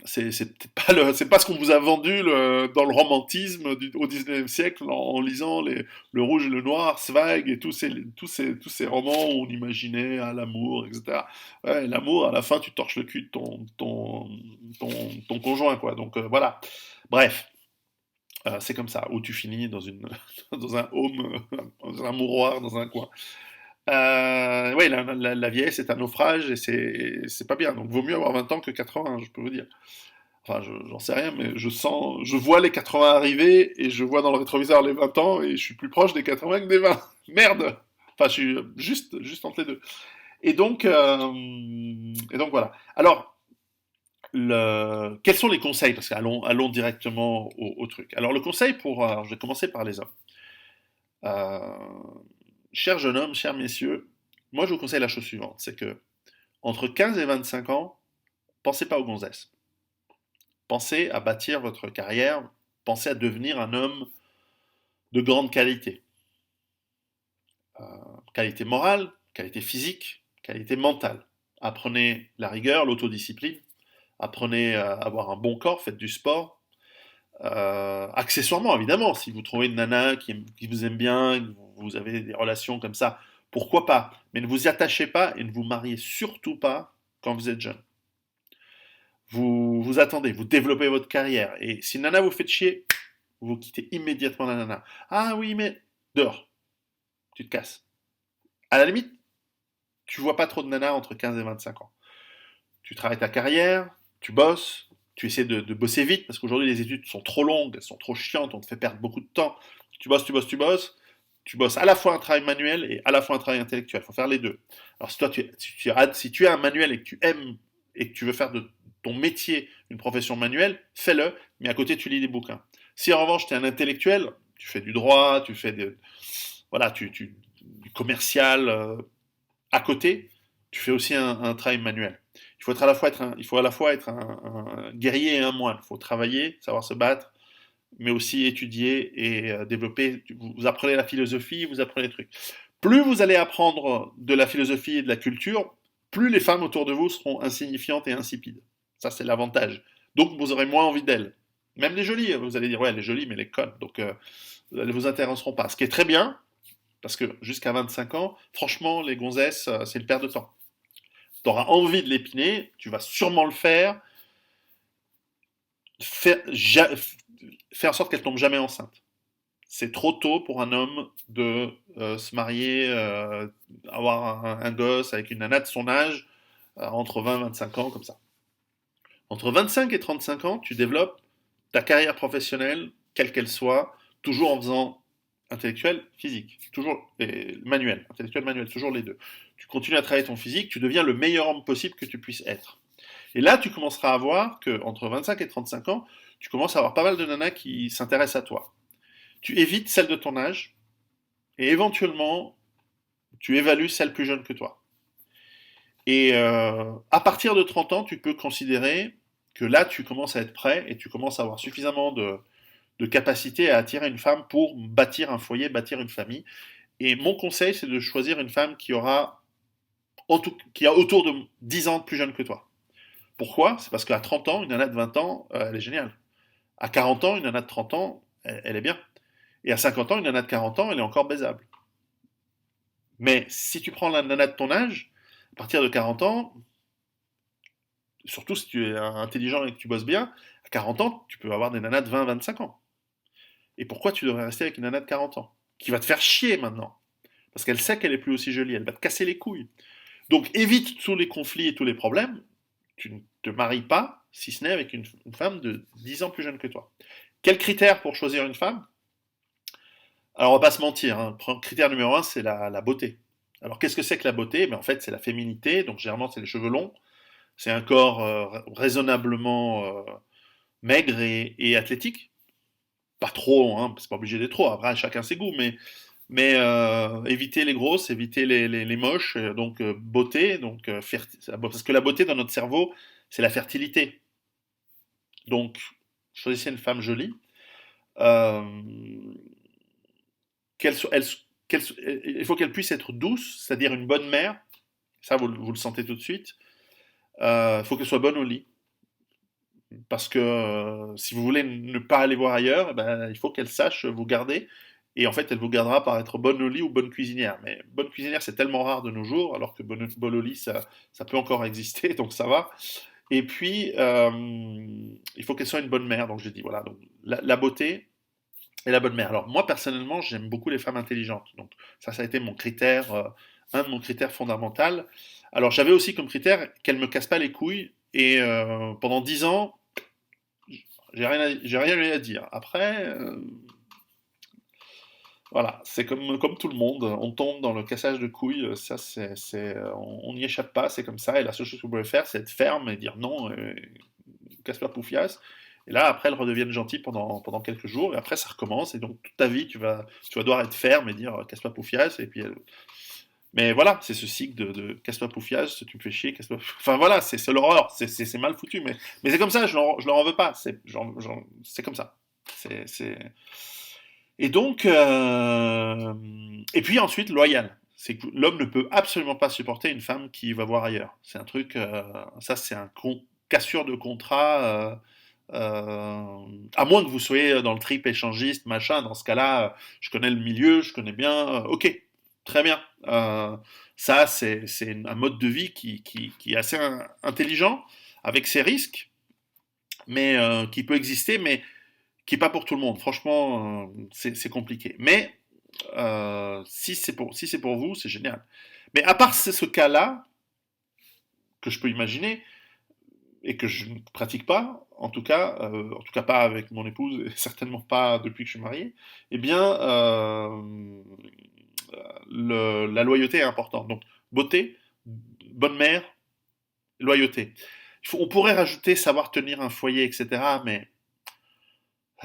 c'est peut-être pas c'est pas ce qu'on vous a vendu dans le romantisme au 19e siècle en lisant le rouge et le noir, Zweig et tous ces romans où on imaginait l'amour, etc. Ouais, l'amour, à la fin, tu torches le cul de ton, ton conjoint, quoi. Donc voilà. Bref. C'est comme ça, où tu finis dans un home, dans un mouroir, dans un coin. Ouais, la vieillesse est un naufrage et c'est pas bien. Donc, vaut mieux avoir 20 ans que 80, je peux vous dire. Enfin, j'en sais rien, mais je vois les 80 arriver et je vois dans le rétroviseur les 20 ans et je suis plus proche des 80 que des 20. Merde! Enfin, je suis juste entre les deux. Et donc voilà. Alors, quels sont les conseils? Parce qu'allons directement au truc. Alors, le conseil alors, je vais commencer par les hommes. Euh, Chers jeunes hommes, chers messieurs, moi je vous conseille la chose suivante, c'est que entre 15 et 25 ans, pensez pas aux gonzesses. pensez à bâtir votre carrière, pensez à devenir un homme de grande qualité. Euh, Qualité morale, qualité physique, qualité mentale. Apprenez la rigueur, l'autodiscipline, apprenez à avoir un bon corps, faites du sport. Accessoirement, évidemment, si vous trouvez une nana qui vous aime bien, que vous avez des relations comme ça, pourquoi pas? Mais ne vous y attachez pas et ne vous mariez surtout pas quand vous êtes jeune. Vous attendez, vous développez votre carrière. Et si nana vous fait chier, vous quittez immédiatement la nana. Ah oui, mais dehors, tu te casses. À la limite, tu vois pas trop de nanas entre 15 et 25 ans. Tu travailles ta carrière, tu bosses, tu essaies de bosser vite, parce qu'aujourd'hui les études sont trop longues, elles sont trop chiantes, on te fait perdre beaucoup de temps. Tu bosses, tu bosses, tu bosses. Tu bosses à la fois un travail manuel et à la fois un travail intellectuel. Il faut faire les deux. Alors si toi, si tu as un manuel et que tu aimes et que tu veux faire de ton métier une profession manuelle, fais-le, mais à côté tu lis des bouquins. Si en revanche tu es un intellectuel, tu fais du droit, tu fais voilà, du commercial à côté, tu fais aussi un travail manuel. Il faut à la fois être un guerrier et un moine. Il faut travailler, savoir se battre, mais aussi étudier et développer. Vous apprenez la philosophie, vous apprenez les trucs. Plus vous allez apprendre de la philosophie et de la culture, plus les femmes autour de vous seront insignifiantes et insipides. Ça, c'est l'avantage. Donc, vous aurez moins envie d'elles. Même les jolies, vous allez dire, ouais, elle est jolie, mais elle est conne. Donc, elles ne vous intéresseront pas. Ce qui est très bien, parce que jusqu'à 25 ans, franchement, les gonzesses, c'est une perte de temps. Tu auras envie de l'épiner, tu vas sûrement le faire, faire, faire en sorte qu'elle tombe jamais enceinte. C'est trop tôt pour un homme de se marier, avoir un gosse avec une nana de son âge, entre 20 et 25 ans, comme ça. Entre 25 et 35 ans, tu développes ta carrière professionnelle, quelle qu'elle soit, toujours en faisant intellectuel, physique, toujours et manuel, intellectuel, manuel, toujours les deux. Tu continues à travailler ton physique, tu deviens le meilleur homme possible que tu puisses être. Et là, tu commenceras à voir que entre 25 et 35 ans, tu commences à avoir pas mal de nanas qui s'intéressent à toi. Tu évites celles de ton âge et éventuellement, tu évalues celles plus jeunes que toi. Et à partir de 30 ans, tu peux considérer que là, tu commences à être prêt et tu commences à avoir suffisamment de capacité à attirer une femme pour bâtir un foyer, bâtir une famille. Et mon conseil, c'est de choisir une femme qui a autour de 10 ans plus jeune que toi. Pourquoi? C'est parce qu'à 30 ans, une nana de 20 ans, elle est géniale. À 40 ans, une nana de 30 ans, elle est bien. Et à 50 ans, une nana de 40 ans, elle est encore baisable. Mais si tu prends la nana de ton âge, à partir de 40 ans, surtout si tu es intelligent et que tu bosses bien, à 40 ans, tu peux avoir des nanas de 20-25 ans. Et pourquoi tu devrais rester avec une nana de 40 ans? Qui va te faire chier maintenant. Parce qu'elle sait qu'elle est plus aussi jolie, elle va te casser les couilles. Donc évite tous les conflits et tous les problèmes. Tu ne te maries pas, si ce n'est avec une femme de 10 ans plus jeune que toi. Quels critères pour choisir une femme? Alors on va pas se mentir, hein. Le critère numéro un, c'est la beauté. Alors qu'est-ce que c'est que la beauté? Ben, en fait, c'est la féminité, donc généralement c'est les cheveux longs, c'est un corps raisonnablement maigre et athlétique. Pas trop, hein, c'est pas obligé d'être trop, après chacun ses goûts, mais éviter les grosses, éviter les moches, donc beauté, donc parce que la beauté dans notre cerveau, c'est la fertilité. Donc choisissez une femme jolie. Euh, qu'elle soit- elle- il faut qu'elle puisse être douce, c'est-à-dire une bonne mère. Ça, vous le sentez tout de suite. Il faut qu'elle soit bonne au lit. Parce que si vous voulez ne pas aller voir ailleurs, eh ben, il faut qu'elle sache vous garder. Et en fait, elle vous gardera par être bonne au lit ou bonne cuisinière. Mais bonne cuisinière, c'est tellement rare de nos jours, alors que bonne au lit, ça peut encore exister, donc ça va. Et puis, il faut qu'elle soit une bonne mère. Donc j'ai dit, voilà, donc la beauté et la bonne mère. Alors moi, personnellement, j'aime beaucoup les femmes intelligentes. Donc ça a été mon critère, un de mon critères fondamental. Alors j'avais aussi comme critère qu'elle me casse pas les couilles. Et pendant 10 ans, j'ai rien eu à dire. Après, voilà, c'est comme tout le monde, on tombe dans le cassage de couilles, ça on n'y échappe pas, c'est comme ça, et la seule chose que vous pouvez faire, c'est être ferme et dire non, casse pas poufias. Et là, après, elles redeviennent gentilles pendant quelques jours, et après, ça recommence, et donc toute ta vie, tu vas devoir être ferme et dire casse pas poufias, et puis Mais voilà, c'est ce cycle de casse-toi poufiage, tu me fais chier, casse-toi. Enfin voilà, c'est l'horreur, c'est mal foutu, mais c'est comme ça, je leur en veux pas, c'est comme ça. C'est... Et donc, et puis ensuite, loyal. C'est que l'homme ne peut absolument pas supporter une femme qui va voir ailleurs. C'est un truc, ça c'est cassure de contrat. À moins que vous soyez dans le trip échangiste, machin, dans ce cas-là, je connais le milieu, je connais bien, ok, très bien. Ça, c'est un mode de vie qui est assez intelligent, avec ses risques, mais qui peut exister, mais qui n'est pas pour tout le monde. Franchement, c'est compliqué. Mais si c'est pour vous, c'est génial. Mais à part ce cas-là, que je peux imaginer, et que je ne pratique pas, en tout cas pas avec mon épouse, et certainement pas depuis que je suis marié, eh bien, la loyauté est importante. Donc, beauté, bonne mère, loyauté. On pourrait rajouter savoir tenir un foyer, etc., mais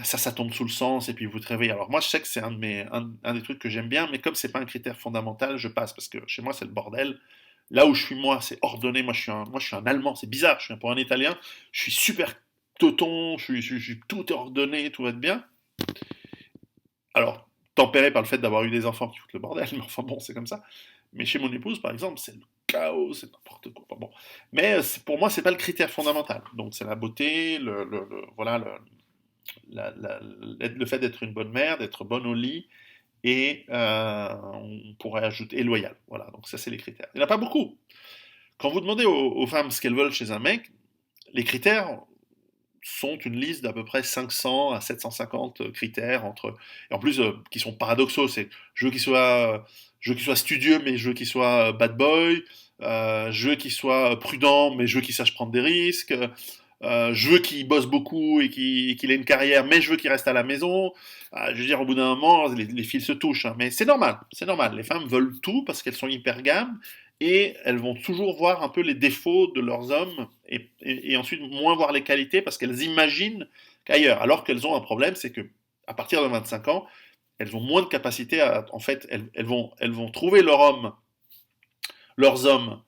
ça tombe sous le sens et puis vous te réveillez. Alors moi, je sais que c'est un des trucs que j'aime bien, mais comme c'est pas un critère fondamental, je passe parce que chez moi, c'est le bordel. Là où je suis moi, c'est ordonné. Moi, je suis un Allemand. C'est bizarre. Je suis pour un Italien. Je suis super teuton. Tout est ordonné, tout va être bien. Alors tempéré par le fait d'avoir eu des enfants qui foutent le bordel, mais enfin bon, c'est comme ça. Mais chez mon épouse, par exemple, c'est le chaos, c'est n'importe quoi. Enfin, bon, mais pour moi, c'est pas le critère fondamental. Donc c'est la beauté, voilà, le fait d'être une bonne mère, d'être bonne au lit, et on pourrait ajouter et loyal. Voilà, donc ça c'est les critères. Il n'y en a pas beaucoup. Quand vous demandez aux femmes ce qu'elles veulent chez un mec, les critères sont une liste d'à peu près 500 à 750 critères et en plus qui sont paradoxaux. C'est je veux qu'il soit studieux, mais je veux qu'il soit bad boy. Je veux qu'il soit prudent, mais je veux qu'il sache prendre des risques. Je veux qu'il bosse beaucoup et qu'il ait une carrière, mais je veux qu'il reste à la maison. Je veux dire, au bout d'un moment, les fils se touchent, hein, mais c'est normal, c'est normal. Les femmes veulent tout parce qu'elles sont hypergames et elles vont toujours voir un peu les défauts de leurs hommes et ensuite moins voir les qualités parce qu'elles imaginent qu'ailleurs. Alors qu'elles ont un problème, c'est que à partir de 25 ans, elles ont moins de capacité à, en fait, elles vont trouver leurs hommes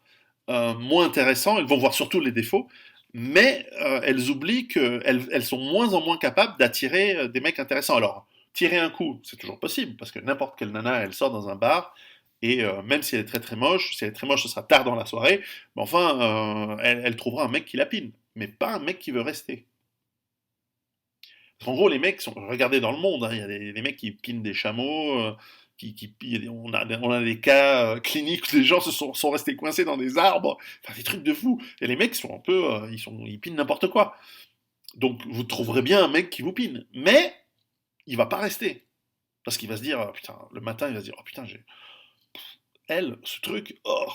moins intéressants, elles vont voir surtout les défauts, mais elles oublient qu'elles sont moins en moins capables d'attirer des mecs intéressants. Alors, tirer un coup, c'est toujours possible, parce que n'importe quelle nana, elle sort dans un bar, et même si elle est très très moche, si elle est très moche, ce sera tard dans la soirée, mais enfin, elle trouvera un mec qui la pine, mais pas un mec qui veut rester. En gros, les mecs sont regardez dans le monde, hein, il y a des mecs qui pinent des chameaux, on a des cas cliniques où des gens sont restés coincés dans des arbres, enfin des trucs de fou. Et les mecs sont un peu, ils pinent n'importe quoi. Donc vous trouverez bien un mec qui vous pine, mais il va pas rester parce qu'il va se dire putain, le matin il va se dire oh putain elle, ce truc, oh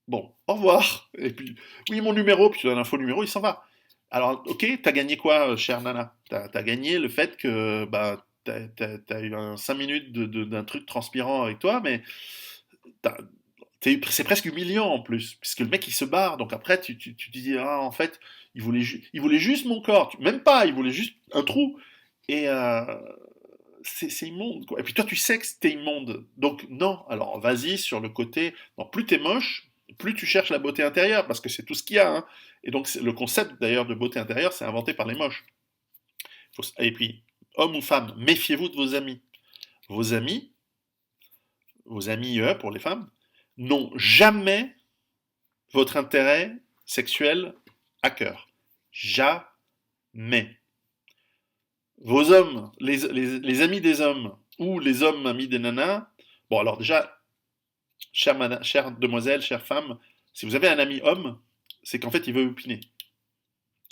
bon, au revoir. Et puis oui mon numéro, puis tu donnes un faux numéro, il s'en va. Alors, ok, t'as gagné quoi, chère Nana? T'as gagné le fait que bah, t'as eu 5 minutes d'un truc transpirant avec toi, mais t'as- c'est presque humiliant en plus, puisque le mec il se barre, donc après tu te dis, ah en fait, il voulait juste mon corps, même pas, il voulait juste un trou, et c'est immonde, quoi. Et puis toi tu sais que t'es immonde, donc non, alors vas-y sur le côté, non, plus t'es moche, plus tu cherches la beauté intérieure, parce que c'est tout ce qu'il y a, hein. Et donc le concept d'ailleurs de beauté intérieure, c'est inventé par les moches. Et puis, homme ou femme, méfiez-vous de vos amis. Vos amis, vos amis pour les femmes, n'ont jamais votre intérêt sexuel à cœur. Jamais. Vos hommes, les amis des hommes ou les hommes amis des nanas, bon alors déjà, chère demoiselle, chère femme, si vous avez un ami homme, c'est qu'en fait il veut vous piner.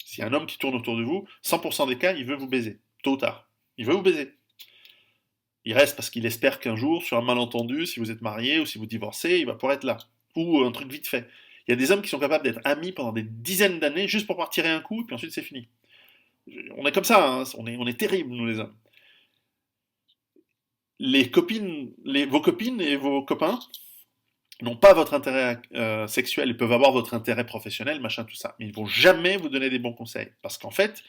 S'il y a un homme qui tourne autour de vous, 100% des cas, il veut vous baiser, tôt ou tard. Il veut vous baiser. Il reste parce qu'il espère qu'un jour, sur un malentendu, si vous êtes marié ou si vous divorcez, il va pouvoir être là. Ou un truc vite fait. Il y a des hommes qui sont capables d'être amis pendant des dizaines d'années juste pour pouvoir tirer un coup, et puis ensuite c'est fini. On est comme ça, hein, on est terribles, nous les hommes. Vos copines et vos copains n'ont pas votre intérêt sexuel, ils peuvent avoir votre intérêt professionnel, machin, tout ça. Mais ils ne vont jamais vous donner des bons conseils. Parce qu'en fait,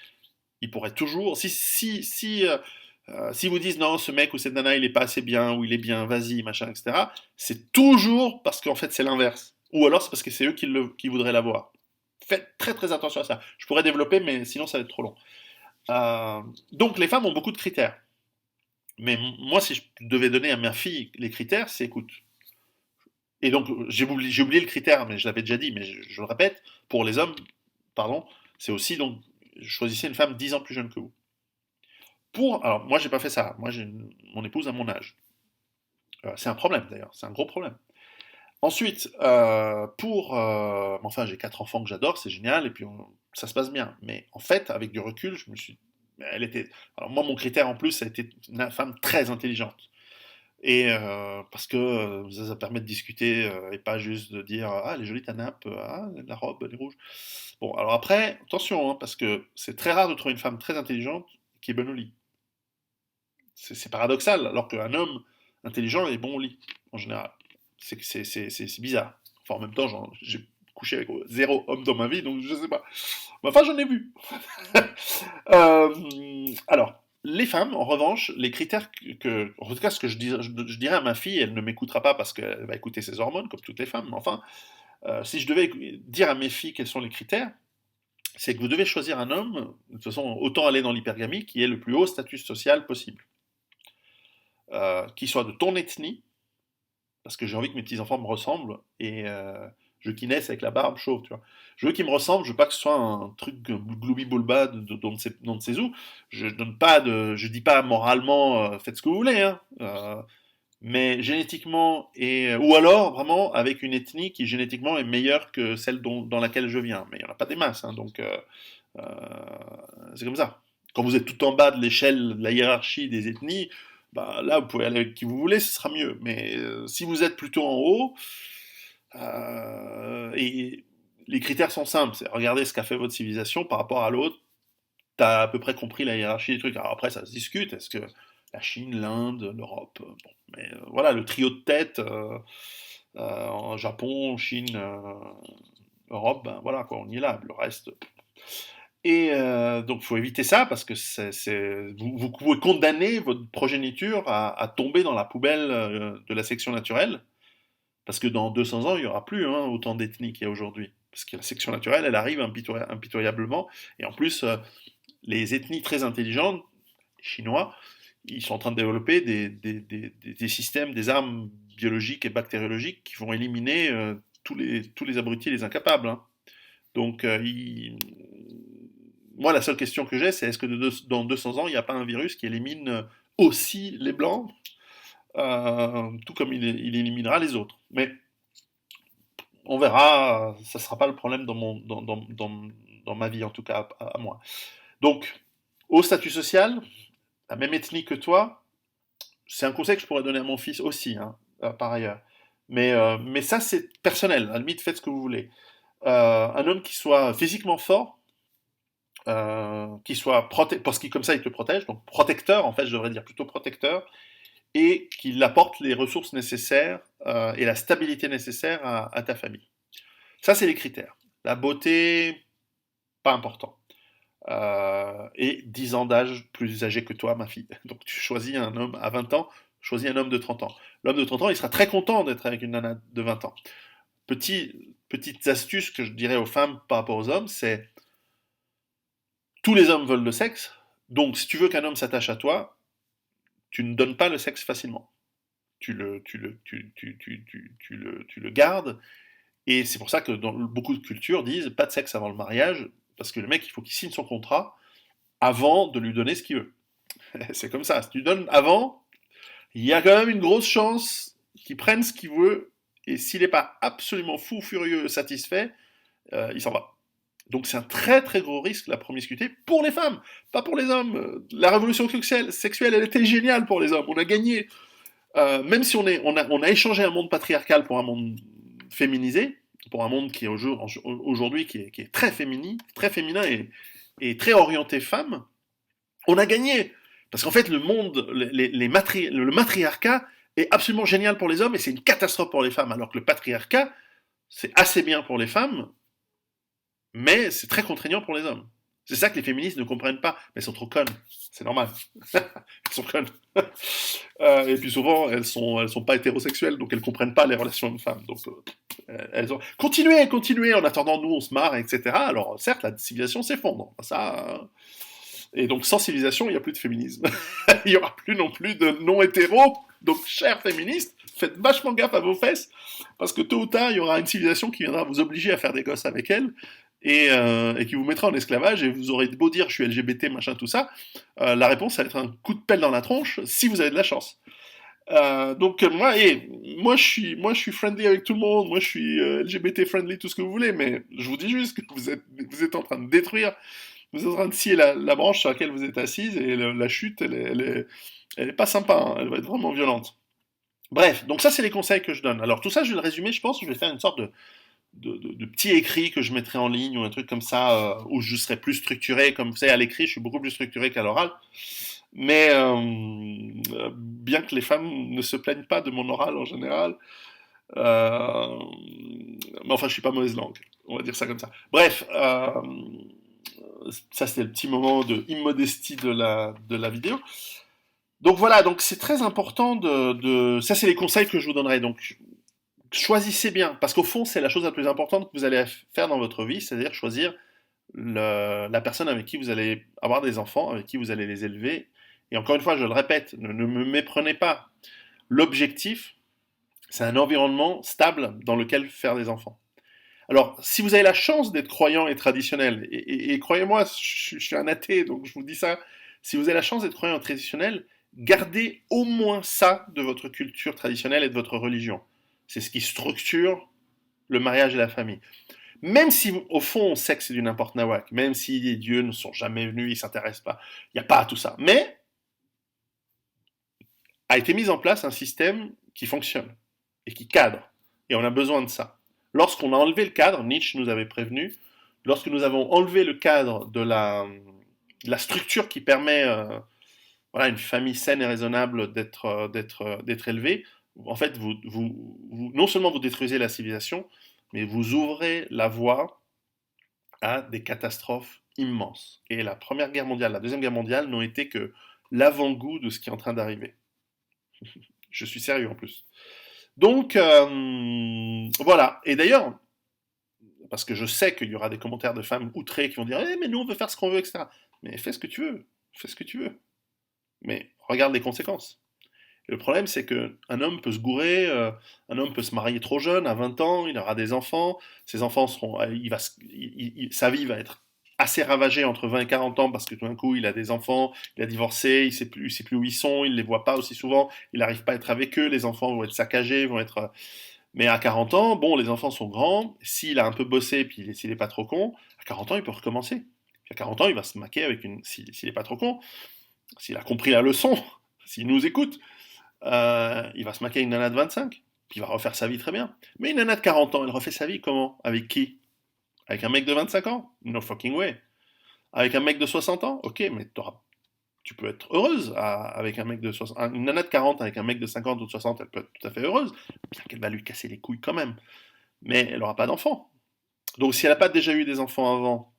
ils pourraient toujours. Si Si vous dites non, ce mec ou cette nana, il est pas assez bien, ou il est bien, vas-y, machin, etc., c'est toujours parce qu'en fait c'est l'inverse. Ou alors c'est parce que c'est eux qui voudraient l'avoir. Faites très très attention à ça. Je pourrais développer, mais sinon ça va être trop long. Donc les femmes ont beaucoup de critères. Mais moi, si je devais donner à ma fille les critères, c'est écoute. Et donc j'ai oublié le critère, mais je l'avais déjà dit, mais je le répète, pour les hommes, pardon, c'est aussi donc choisissez une femme 10 ans plus jeune que vous. Alors moi j'ai pas fait ça, moi j'ai mon épouse à mon âge. C'est un problème d'ailleurs, c'est un gros problème. Ensuite, enfin j'ai 4 enfants que j'adore, c'est génial, et puis ça se passe bien. Mais en fait, avec du recul, je me suis, elle était, alors moi mon critère en plus, ça a été une femme très intelligente. Et parce que ça permet de discuter et pas juste de dire ah elle est jolie ta nappe, ah la robe elle est rouge. Bon alors après attention hein, parce que c'est très rare de trouver une femme très intelligente qui est bonne au lit. C'est paradoxal alors qu'un homme intelligent est bon au lit en général. C'est bizarre. Enfin en même temps j'ai couché avec 0 homme dans ma vie donc je sais pas. Mais enfin j'en ai vu. Alors, les femmes, en revanche, les critères en tout cas, ce que je dirais à ma fille, elle ne m'écoutera pas parce qu'elle va écouter ses hormones, comme toutes les femmes, mais enfin, si je devais dire à mes filles quels sont les critères, c'est que vous devez choisir un homme, de toute façon, autant aller dans l'hypergamie, qui ait le plus haut statut social possible. Qui soit de ton ethnie, parce que j'ai envie que mes petits-enfants me ressemblent, et je veux qu'ils naissent avec la barbe chauve, tu vois. Je veux qu'ils me ressemblent, je veux pas que ce soit un truc gloubi-boulba d'on ne sait où. Je dis pas moralement, faites ce que vous voulez, hein. Mais génétiquement, ou alors vraiment avec une ethnie qui génétiquement est meilleure que celle dans laquelle je viens. Mais il n'y en a pas des masses, hein, donc euh, c'est comme ça. Quand vous êtes tout en bas de l'échelle, de la hiérarchie des ethnies, bah, là, vous pouvez aller avec qui vous voulez, ce sera mieux. Mais si vous êtes plutôt en haut, et les critères sont simples, c'est regarder ce qu'a fait votre civilisation par rapport à l'autre, t'as à peu près compris la hiérarchie des trucs. Alors après, ça se discute, est-ce que la Chine, l'Inde, l'Europe, bon, mais voilà, le trio de tête, en Japon, Chine, Europe, ben voilà, quoi, on y est là, le reste... Et donc, il faut éviter ça parce que vous pouvez condamner votre progéniture à tomber dans la poubelle de la sélection naturelle. Parce que dans 200 ans, il n'y aura plus hein, autant d'ethnies qu'il y a aujourd'hui. Parce que la sélection naturelle, elle arrive impitoyablement. Et en plus, les ethnies très intelligentes, les Chinois, ils sont en train de développer des systèmes, des armes biologiques et bactériologiques qui vont éliminer tous les abrutis et les incapables. Hein. Donc, moi, la seule question que j'ai, c'est est-ce que dans 200 ans, il n'y a pas un virus qui élimine aussi les blancs, tout comme il éliminera les autres. Mais on verra, ça ne sera pas le problème dans ma vie, en tout cas à moi. Donc, au statut social, la même ethnie que toi, c'est un conseil que je pourrais donner à mon fils aussi, hein, par ailleurs. Mais ça, c'est personnel. À la limite, faites ce que vous voulez. Un homme qui soit physiquement fort, qui soit parce qu'il comme ça il te protège, donc protecteur en fait je devrais dire plutôt protecteur, et qu'il apporte les ressources nécessaires et la stabilité nécessaire à ta famille. Ça c'est les critères. La beauté, pas important. Et 10 ans d'âge plus âgé que toi, ma fille. Donc tu choisis un homme à 20 ans, choisis un homme de 30 ans. L'homme de 30 ans, il sera très content d'être avec une nana de 20 ans. Petites astuces que je dirais aux femmes par rapport aux hommes, c'est tous les hommes veulent le sexe, donc si tu veux qu'un homme s'attache à toi, tu ne donnes pas le sexe facilement. Tu le gardes, et c'est pour ça que dans beaucoup de cultures disent pas de sexe avant le mariage, parce que le mec, il faut qu'il signe son contrat avant de lui donner ce qu'il veut. C'est comme ça, si tu donnes avant, il y a quand même une grosse chance qu'il prenne ce qu'il veut, et s'il n'est pas absolument fou, furieux, satisfait, il s'en va. Donc c'est un très très gros risque la promiscuité pour les femmes, pas pour les hommes. La révolution sexuelle, elle était géniale pour les hommes, on a gagné. Même si on a échangé un monde patriarcal pour un monde féminisé, pour un monde qui est aujourd'hui qui est très féminin et très orienté femme, on a gagné. Parce qu'en fait, le monde, le matriarcat est absolument génial pour les hommes et c'est une catastrophe pour les femmes, alors que le patriarcat, c'est assez bien pour les femmes, mais c'est très contraignant pour les hommes. C'est ça que les féministes ne comprennent pas. Mais elles sont trop connes. C'est normal. Elles sont connes. Et puis souvent, elles sont pas hétérosexuelles, donc elles comprennent pas les relations de femmes. Donc elles ont continuez, continuez. En attendant, nous, on se marre, etc. Alors certes, la civilisation s'effondre. Ça. Et donc sans civilisation, il n'y a plus de féminisme. Il n'y aura plus non plus de non-hétéros. Donc, chers féministes, faites vachement gaffe à vos fesses, parce que tôt ou tard, il y aura une civilisation qui viendra vous obliger à faire des gosses avec elle, et qui vous mettra en esclavage, et vous aurez beau dire je suis LGBT, machin, tout ça, la réponse, ça va être un coup de pelle dans la tronche, si vous avez de la chance. Donc moi je suis friendly avec tout le monde, moi je suis LGBT friendly, tout ce que vous voulez, mais je vous dis juste que vous êtes en train de détruire, vous êtes en train de scier la branche sur laquelle vous êtes assise, et la chute, elle est pas sympa, hein, elle va être vraiment violente. Bref, donc ça c'est les conseils que je donne. Alors tout ça je vais le résumer, je pense, je vais faire une sorte de petit écrit que je mettrai en ligne ou un truc comme ça, où je serai plus structuré, comme vous savez à l'écrit je suis beaucoup plus structuré qu'à l'oral. Mais bien que les femmes ne se plaignent pas de mon oral en général, euh, mais enfin je suis pas mauvaise langue, on va dire ça comme ça. Bref, ça c'était le petit moment de immodestie de la vidéo. Donc voilà, donc c'est très important ça c'est les conseils que je vous donnerai. Donc choisissez bien, parce qu'au fond c'est la chose la plus importante que vous allez faire dans votre vie, c'est-à-dire choisir la personne avec qui vous allez avoir des enfants, avec qui vous allez les élever. Et encore une fois, je le répète, ne me méprenez pas. L'objectif, c'est un environnement stable dans lequel faire des enfants. Alors, si vous avez la chance d'être croyant et traditionnel, et croyez-moi, je suis un athée, donc je vous dis ça, si vous avez la chance d'être croyant et traditionnel, gardez au moins ça de votre culture traditionnelle et de votre religion. C'est ce qui structure le mariage et la famille. Même si, au fond, on sait que c'est du n'importe nawak, même si les dieux ne sont jamais venus, ils ne s'intéressent pas, il n'y a pas tout ça. Mais a été mis en place un système qui fonctionne et qui cadre. Et on a besoin de ça. Lorsqu'on a enlevé le cadre, Nietzsche nous avait prévenu, lorsque nous avons enlevé le cadre de la structure qui permet voilà, une famille saine et raisonnable d'être élevée, en fait, non seulement vous détruisez la civilisation, mais vous ouvrez la voie à des catastrophes immenses. Et la Première Guerre mondiale, la Deuxième Guerre mondiale n'ont été que l'avant-goût de ce qui est en train d'arriver. Je suis sérieux en plus. Donc, voilà. Et d'ailleurs, parce que je sais qu'il y aura des commentaires de femmes outrées qui vont dire mais nous on veut faire ce qu'on veut, etc. Mais fais ce que tu veux. Fais ce que tu veux. Mais regarde les conséquences. Et le problème, c'est qu'un homme peut se gourer, un homme peut se marier trop jeune, à 20 ans, il aura des enfants, ses enfants seront. Sa vie va être assez ravagée entre 20 et 40 ans parce que tout d'un coup, il a des enfants, il a divorcé, il sait plus où ils sont, il les voit pas aussi souvent, il n'arrive pas à être avec eux, les enfants vont être saccagés, vont être. Mais à 40 ans, bon, les enfants sont grands, s'il a un peu bossé, puis s'il n'est pas trop con, à 40 ans, il peut recommencer. Puis à 40 ans, il va se maquer avec une. S'il n'est pas trop con, s'il a compris la leçon, s'il nous écoute, il va se maquer une nana de 25, puis il va refaire sa vie très bien. Mais une nana de 40 ans, elle refait sa vie comment? Avec qui? Avec un mec de 25 ans? No fucking way. Avec un mec de 60 ans? Ok, mais tu peux être heureuse avec un mec de 60. Une nana de 40 avec un mec de 50 ou de 60, elle peut être tout à fait heureuse, bien qu'elle va lui casser les couilles quand même. Mais elle n'aura pas d'enfants. Donc si elle n'a pas déjà eu des enfants avant,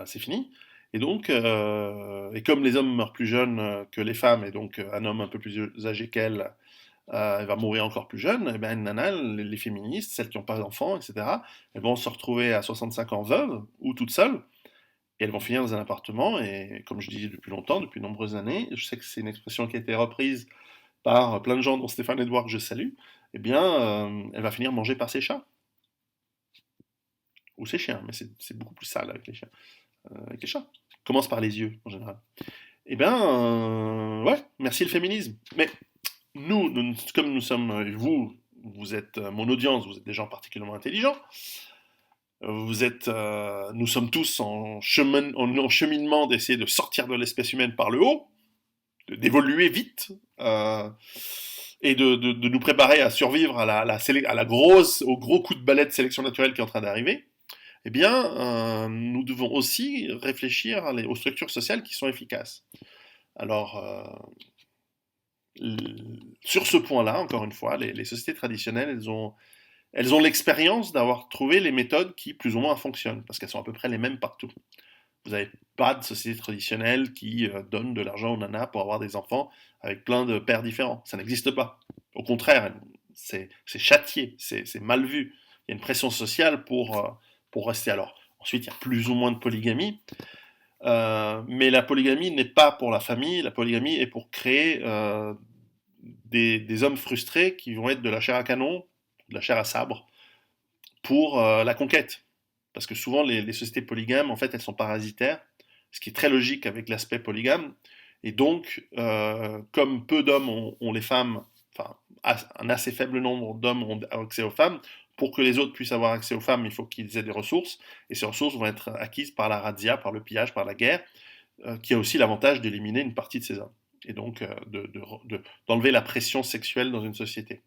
c'est fini. Et donc, et comme les hommes meurent plus jeunes que les femmes, et donc un homme un peu plus âgé qu'elle, elle va mourir encore plus jeune, et ben une nana, les féministes, celles qui n'ont pas d'enfants, etc., elles vont se retrouver à 65 ans veuves, ou toutes seules, et elles vont finir dans un appartement, et comme je dis depuis longtemps, depuis de nombreuses années, je sais que c'est une expression qui a été reprise par plein de gens, dont Stéphane Edouard que je salue, eh bien, elle va finir mangée par ses chats, ou ses chiens, mais c'est beaucoup plus sale avec les chiens, avec les chats. Commence par les yeux, en général. Eh bien, ouais, merci le féminisme. Mais comme nous sommes, vous êtes mon audience, vous êtes des gens particulièrement intelligents, nous sommes tous en cheminement d'essayer de sortir de l'espèce humaine par le haut, d'évoluer vite, et de nous préparer à survivre au gros coup de balai de sélection naturelle qui est en train d'arriver. Eh bien, nous devons aussi réfléchir aux structures sociales qui sont efficaces. Alors, sur ce point-là, encore une fois, les sociétés traditionnelles, elles ont l'expérience d'avoir trouvé les méthodes qui, plus ou moins, fonctionnent, parce qu'elles sont à peu près les mêmes partout. Vous n'avez pas de société traditionnelle qui donne de l'argent aux nanas pour avoir des enfants avec plein de pères différents. Ça n'existe pas. Au contraire, c'est châtié, c'est mal vu. Il y a une pression sociale pour rester. Alors, ensuite, il y a plus ou moins de polygamie, mais la polygamie n'est pas pour la famille, la polygamie est pour créer des hommes frustrés qui vont être de la chair à canon, de la chair à sabre, pour la conquête. Parce que souvent, les sociétés polygames, en fait, elles sont parasitaires, ce qui est très logique avec l'aspect polygame. Et donc, comme peu d'hommes ont les femmes, enfin, un assez faible nombre d'hommes ont accès aux femmes, pour que les autres puissent avoir accès aux femmes, il faut qu'ils aient des ressources, et ces ressources vont être acquises par la razzia, par le pillage, par la guerre, qui a aussi l'avantage d'éliminer une partie de ces hommes, et donc d'enlever la pression sexuelle dans une société.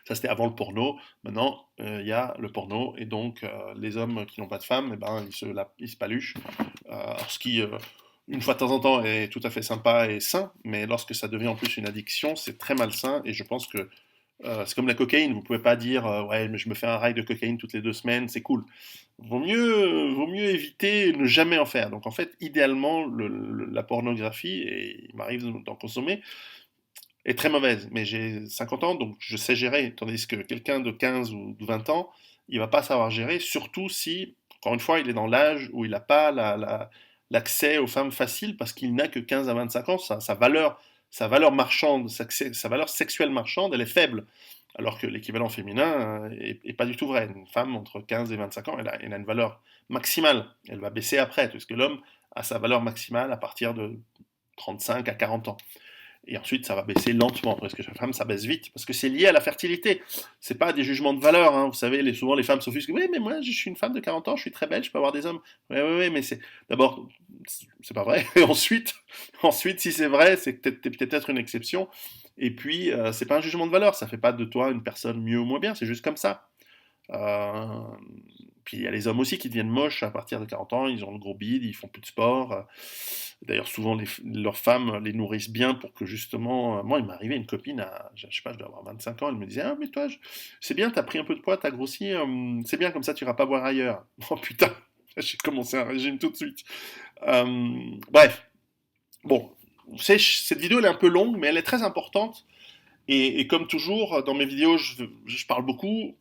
Ça, c'était avant le porno. Maintenant, il y a le porno, et donc les hommes qui n'ont pas de femmes, eh ben, ils se paluchent. Alors, ce qui, une fois de temps en temps, est tout à fait sympa et sain, mais lorsque ça devient en plus une addiction, c'est très malsain, et je pense que c'est comme la cocaïne, vous pouvez pas dire ouais, mais je me fais un rail de cocaïne toutes les 2 semaines, c'est cool. Vaut mieux éviter, ne jamais en faire. Donc en fait, idéalement, la pornographie, et il m'arrive d'en consommer, est très mauvaise. Mais j'ai 50 ans, donc je sais gérer. Tandis que quelqu'un de 15 ou de 20 ans, il va pas savoir gérer, surtout si, encore une fois, il est dans l'âge où il n'a pas l'accès aux femmes faciles parce qu'il n'a que 15 à 25 ans. Sa valeur marchande, sa valeur sexuelle marchande, elle est faible. Alors que l'équivalent féminin est pas du tout vrai. Une femme entre 15 et 25 ans, elle a une valeur maximale. Elle va baisser après, parce que l'homme a sa valeur maximale à partir de 35 à 40 ans. Et ensuite, ça va baisser lentement, parce que la femme, ça baisse vite, parce que c'est lié à la fertilité. C'est pas des jugements de valeur, hein. Vous savez, souvent les femmes s'offusquent. Oui, mais moi, je suis une femme de 40 ans, je suis très belle, je peux avoir des hommes. Oui, oui, oui, mais d'abord, c'est pas vrai. Et ensuite, si c'est vrai, c'est que t'es peut-être une exception. Et puis, c'est pas un jugement de valeur. Ça fait pas de toi une personne mieux ou moins bien. C'est juste comme ça. Euh, Puis il y a les hommes aussi qui deviennent moches à partir de 40 ans, ils ont le gros bide, ils font plus de sport. D'ailleurs, souvent, leurs femmes les nourrissent bien pour que justement. Moi, il m'est arrivé une copine je sais pas, je dois avoir 25 ans, elle me disait: ah, mais toi, c'est bien, t'as pris un peu de poids, t'as grossi, c'est bien, comme ça, tu iras pas boire ailleurs. Oh putain, j'ai commencé un régime tout de suite. Bref, bon, cette vidéo, elle est un peu longue, mais elle est très importante. Et comme toujours, dans mes vidéos, je parle beaucoup.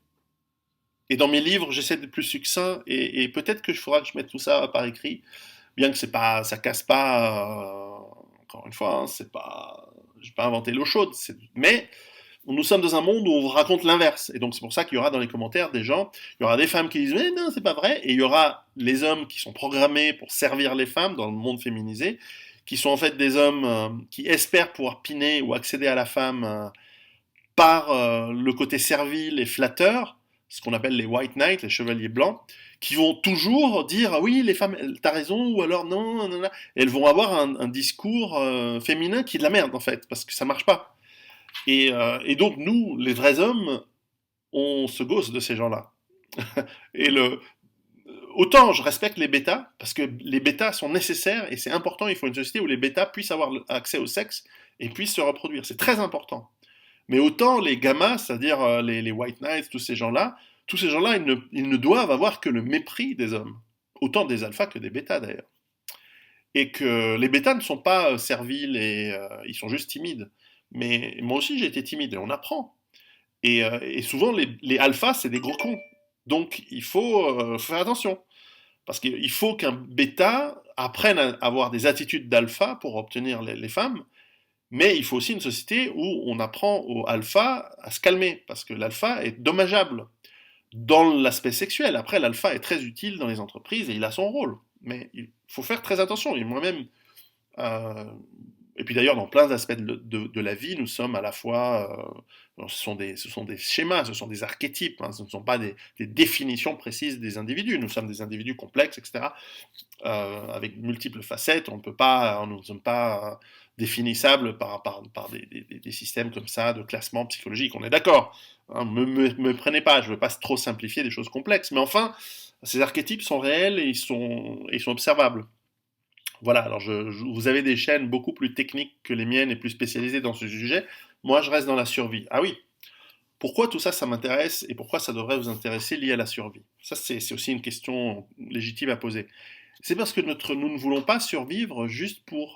Et dans mes livres, j'essaie d'être plus succinct. Et peut-être que je faudra que je mette tout ça par écrit. Bien que ça casse pas, encore une fois, hein, c'est pas, j'ai pas inventé l'eau chaude, mais nous sommes dans un monde où on vous raconte l'inverse, et donc c'est pour ça qu'il y aura dans les commentaires des gens, il y aura des femmes qui disent mais non c'est pas vrai, et il y aura les hommes qui sont programmés pour servir les femmes dans le monde féminisé, qui sont en fait des hommes qui espèrent pouvoir piner ou accéder à la femme par le côté servile et flatteur, ce qu'on appelle les white knights, les chevaliers blancs, qui vont toujours dire ah oui les femmes t'as raison ou alors non, non, non. Et elles vont avoir un discours féminin qui est de la merde en fait parce que ça marche pas. Et donc nous les vrais hommes on se gosse de ces gens-là. Et autant je respecte les bêtas parce que les bêtas sont nécessaires et c'est important, il faut une société où les bêtas puissent avoir accès au sexe et puissent se reproduire, c'est très important. Mais autant les gammas, c'est-à-dire les White Knights, tous ces gens-là, ils ne doivent avoir que le mépris des hommes. Autant des alphas que des bêtas d'ailleurs. Et que les bêtas ne sont pas serviles et ils sont juste timides. Mais moi aussi j'ai été timide et on apprend. Et souvent les alphas c'est des gros cons. Donc il faut faire attention. Parce qu'il faut qu'un bêta apprenne à avoir des attitudes d'alpha pour obtenir les femmes. Mais il faut aussi une société où on apprend au alpha à se calmer, parce que l'alpha est dommageable dans l'aspect sexuel. Après, l'alpha est très utile dans les entreprises et il a son rôle. Mais il faut faire très attention. Et moi-même, euh, et puis d'ailleurs, dans plein d'aspects de la vie, nous sommes à la fois, ce sont des schémas, ce sont des archétypes, hein, ce ne sont pas des définitions précises des individus. Nous sommes des individus complexes, etc., avec multiples facettes. Nous ne sommes pas définissables par des systèmes comme ça de classement psychologique. On est d'accord. Hein, me prenez pas, je ne veux pas trop simplifier des choses complexes. Mais enfin, ces archétypes sont réels et ils sont observables. Voilà, alors vous avez des chaînes beaucoup plus techniques que les miennes et plus spécialisées dans ce sujet. Moi, je reste dans la survie. Ah oui, pourquoi tout ça, ça m'intéresse et pourquoi ça devrait vous intéresser lié à la survie? Ça, c'est aussi une question légitime à poser. C'est parce que nous ne voulons pas survivre juste pour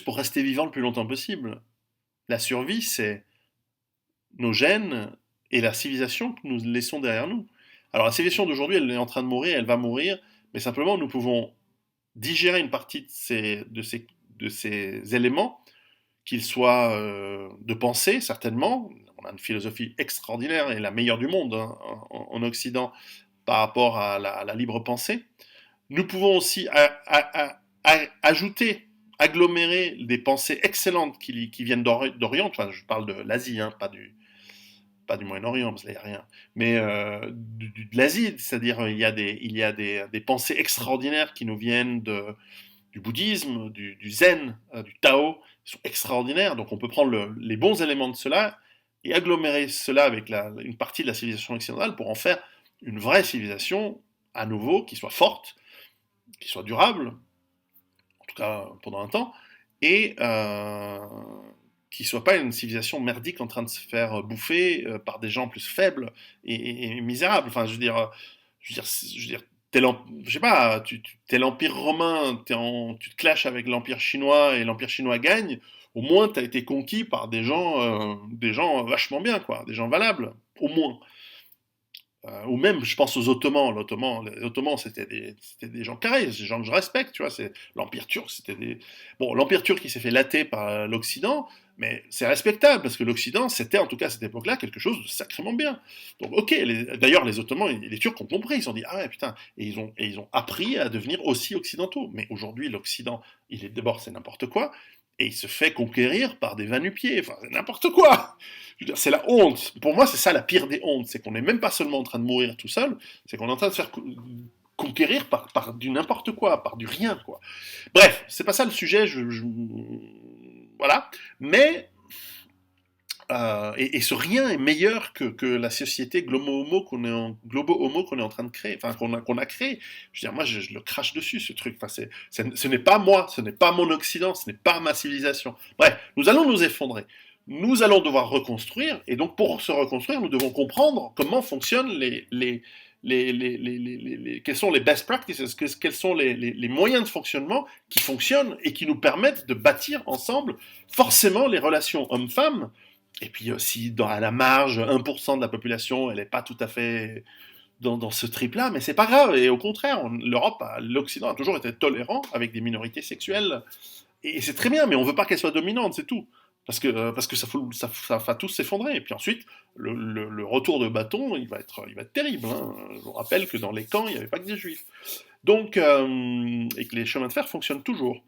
rester vivant le plus longtemps possible. La survie, c'est nos gènes et la civilisation que nous laissons derrière nous. Alors la civilisation d'aujourd'hui, elle est en train de mourir, elle va mourir, mais simplement nous pouvons digérer une partie de ces éléments, qu'ils soient de pensée, certainement. On a une philosophie extraordinaire et la meilleure du monde, hein, en Occident par rapport à la libre pensée. Nous pouvons aussi ajouter, agglomérer des pensées excellentes qui viennent d'Orient. Enfin, je parle de l'Asie, hein, pas du Moyen-Orient, parce qu'il n'y a rien, mais de l'Asie, c'est-à-dire il y a des pensées extraordinaires qui nous viennent du bouddhisme, du zen, du Tao, qui sont extraordinaires. Donc on peut prendre les bons éléments de cela et agglomérer cela avec une partie de la civilisation occidentale pour en faire une vraie civilisation, à nouveau, qui soit forte, qui soit durable, en tout cas pendant un temps, et qui soit pas une civilisation merdique en train de se faire bouffer par des gens plus faibles et misérables. Enfin, je veux dire, je sais pas, t'es l'Empire romain, tu te clashes avec l'Empire chinois et l'Empire chinois gagne, au moins t'as été conquis par des gens vachement bien, quoi, des gens valables, au moins. Ou même, je pense aux Ottomans. Les Ottomans, c'était des gens carrés, des gens que je respecte, tu vois. C'est l'Empire turc, c'était des. Bon, l'Empire turc, il s'est fait latter par l'Occident, mais c'est respectable parce que l'Occident, c'était en tout cas à cette époque-là quelque chose de sacrément bien. Donc, ok. D'ailleurs, les Ottomans et les Turcs ont compris. Ils se sont dit, ah ouais, putain, et ils ont appris à devenir aussi occidentaux. Mais aujourd'hui, l'Occident, il est d'abord, c'est n'importe quoi. Et il se fait conquérir par des va-nu-pieds. Enfin, c'est n'importe quoi. Je veux dire, c'est la honte. Pour moi, c'est ça la pire des hontes. C'est qu'on n'est même pas seulement en train de mourir tout seul, c'est qu'on est en train de se faire conquérir par du n'importe quoi, par du rien, quoi. Bref, c'est pas ça le sujet, voilà. Mais, et ce rien est meilleur que la société globo-homo qu'on est en train de créer, enfin, qu'on a créé. Je veux dire, moi, je le crache dessus, ce truc. Enfin, ce n'est pas moi, ce n'est pas mon Occident, ce n'est pas ma civilisation. Bref, nous allons nous effondrer. Nous allons devoir reconstruire, et donc pour se reconstruire, nous devons comprendre comment fonctionnent quels sont les best practices, quels sont les moyens de fonctionnement qui fonctionnent et qui nous permettent de bâtir ensemble forcément les relations hommes-femmes. Et puis aussi, à la marge, 1% de la population, elle n'est pas tout à fait dans ce trip-là, mais c'est pas grave. Et au contraire, l'Occident a toujours été tolérant avec des minorités sexuelles. Et c'est très bien, mais on veut pas qu'elles soient dominantes, c'est tout. Parce que ça va tous s'effondrer. Et puis ensuite, le retour de bâton, il va être terrible, hein. Je vous rappelle que dans les camps, il n'y avait pas que des juifs. Donc, et que les chemins de fer fonctionnent toujours.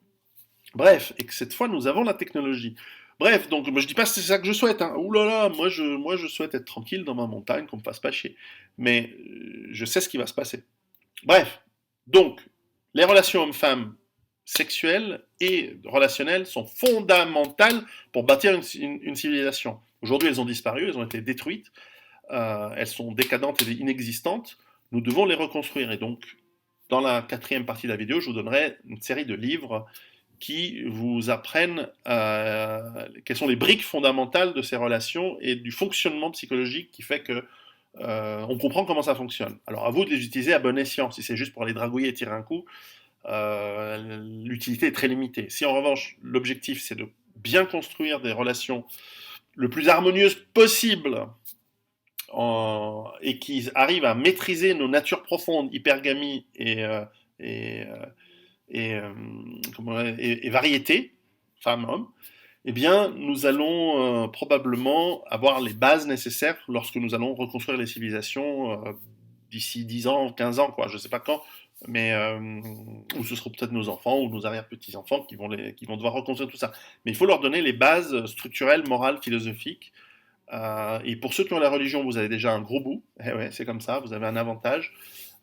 Bref, et que cette fois, nous avons la technologie. Bref, donc moi, je dis pas que c'est ça que je souhaite, hein. Ouh là là, moi je souhaite être tranquille dans ma montagne, qu'on me fasse pas chier. Mais je sais ce qui va se passer. Bref, donc, les relations hommes-femmes sexuelles et relationnelles sont fondamentales pour bâtir une civilisation. Aujourd'hui, elles ont disparu, elles ont été détruites, elles sont décadentes et inexistantes. Nous devons les reconstruire. Et donc, dans la quatrième partie de la vidéo, je vous donnerai une série de livres qui vous apprennent quelles sont les briques fondamentales de ces relations et du fonctionnement psychologique qui fait que on comprend comment ça fonctionne. Alors à vous de les utiliser à bon escient. Si c'est juste pour les dragouiller et tirer un coup, l'utilité est très limitée. Si en revanche l'objectif c'est de bien construire des relations le plus harmonieuses possible et qui arrivent à maîtriser nos natures profondes, hypergamie et, et variété, femmes-hommes, eh bien, nous allons probablement avoir les bases nécessaires lorsque nous allons reconstruire les civilisations d'ici 10 ans, 15 ans, quoi, je ne sais pas quand, mais ou ce seront peut-être nos enfants ou nos arrière-petits-enfants qui vont devoir reconstruire tout ça. Mais il faut leur donner les bases structurelles, morales, philosophiques. Et pour ceux qui ont la religion, vous avez déjà un gros bout. Eh ouais, c'est comme ça, vous avez un avantage.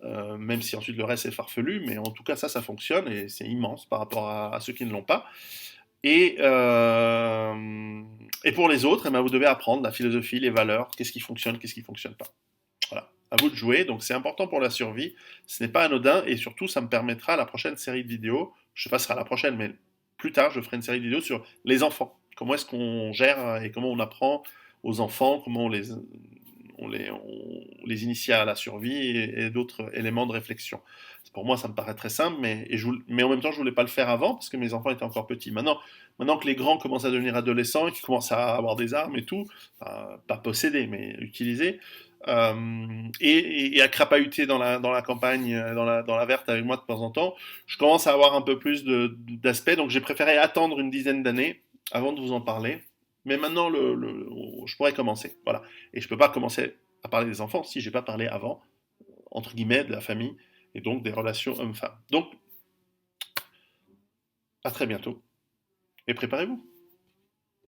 Même si ensuite le reste est farfelu, mais en tout cas ça fonctionne et c'est immense par rapport à ceux qui ne l'ont pas. Et pour les autres, eh ben, vous devez apprendre la philosophie, les valeurs, qu'est-ce qui fonctionne, qu'est-ce qui ne fonctionne pas. Voilà, à vous de jouer, donc c'est important pour la survie, ce n'est pas anodin, et surtout ça me permettra la prochaine série de vidéos, je ne sais pas si ce sera la prochaine, mais plus tard je ferai une série de vidéos sur les enfants, comment est-ce qu'on gère et comment on apprend aux enfants, comment on les initie à la survie et d'autres éléments de réflexion. Pour moi, ça me paraît très simple, mais en même temps, je voulais pas le faire avant parce que mes enfants étaient encore petits. Maintenant que les grands commencent à devenir adolescents et qu'ils commencent à avoir des armes et tout, enfin, pas posséder, mais utiliser, et à crapahuter dans la campagne, dans la verte avec moi de temps en temps, je commence à avoir un peu plus d'aspect. Donc j'ai préféré attendre une dizaine d'années avant de vous en parler. Mais maintenant, je pourrais commencer. Voilà. Et je peux pas commencer à parler des enfants si j'ai pas parlé avant, entre guillemets, de la famille et donc des relations hommes-femmes. Donc, à très bientôt et préparez-vous.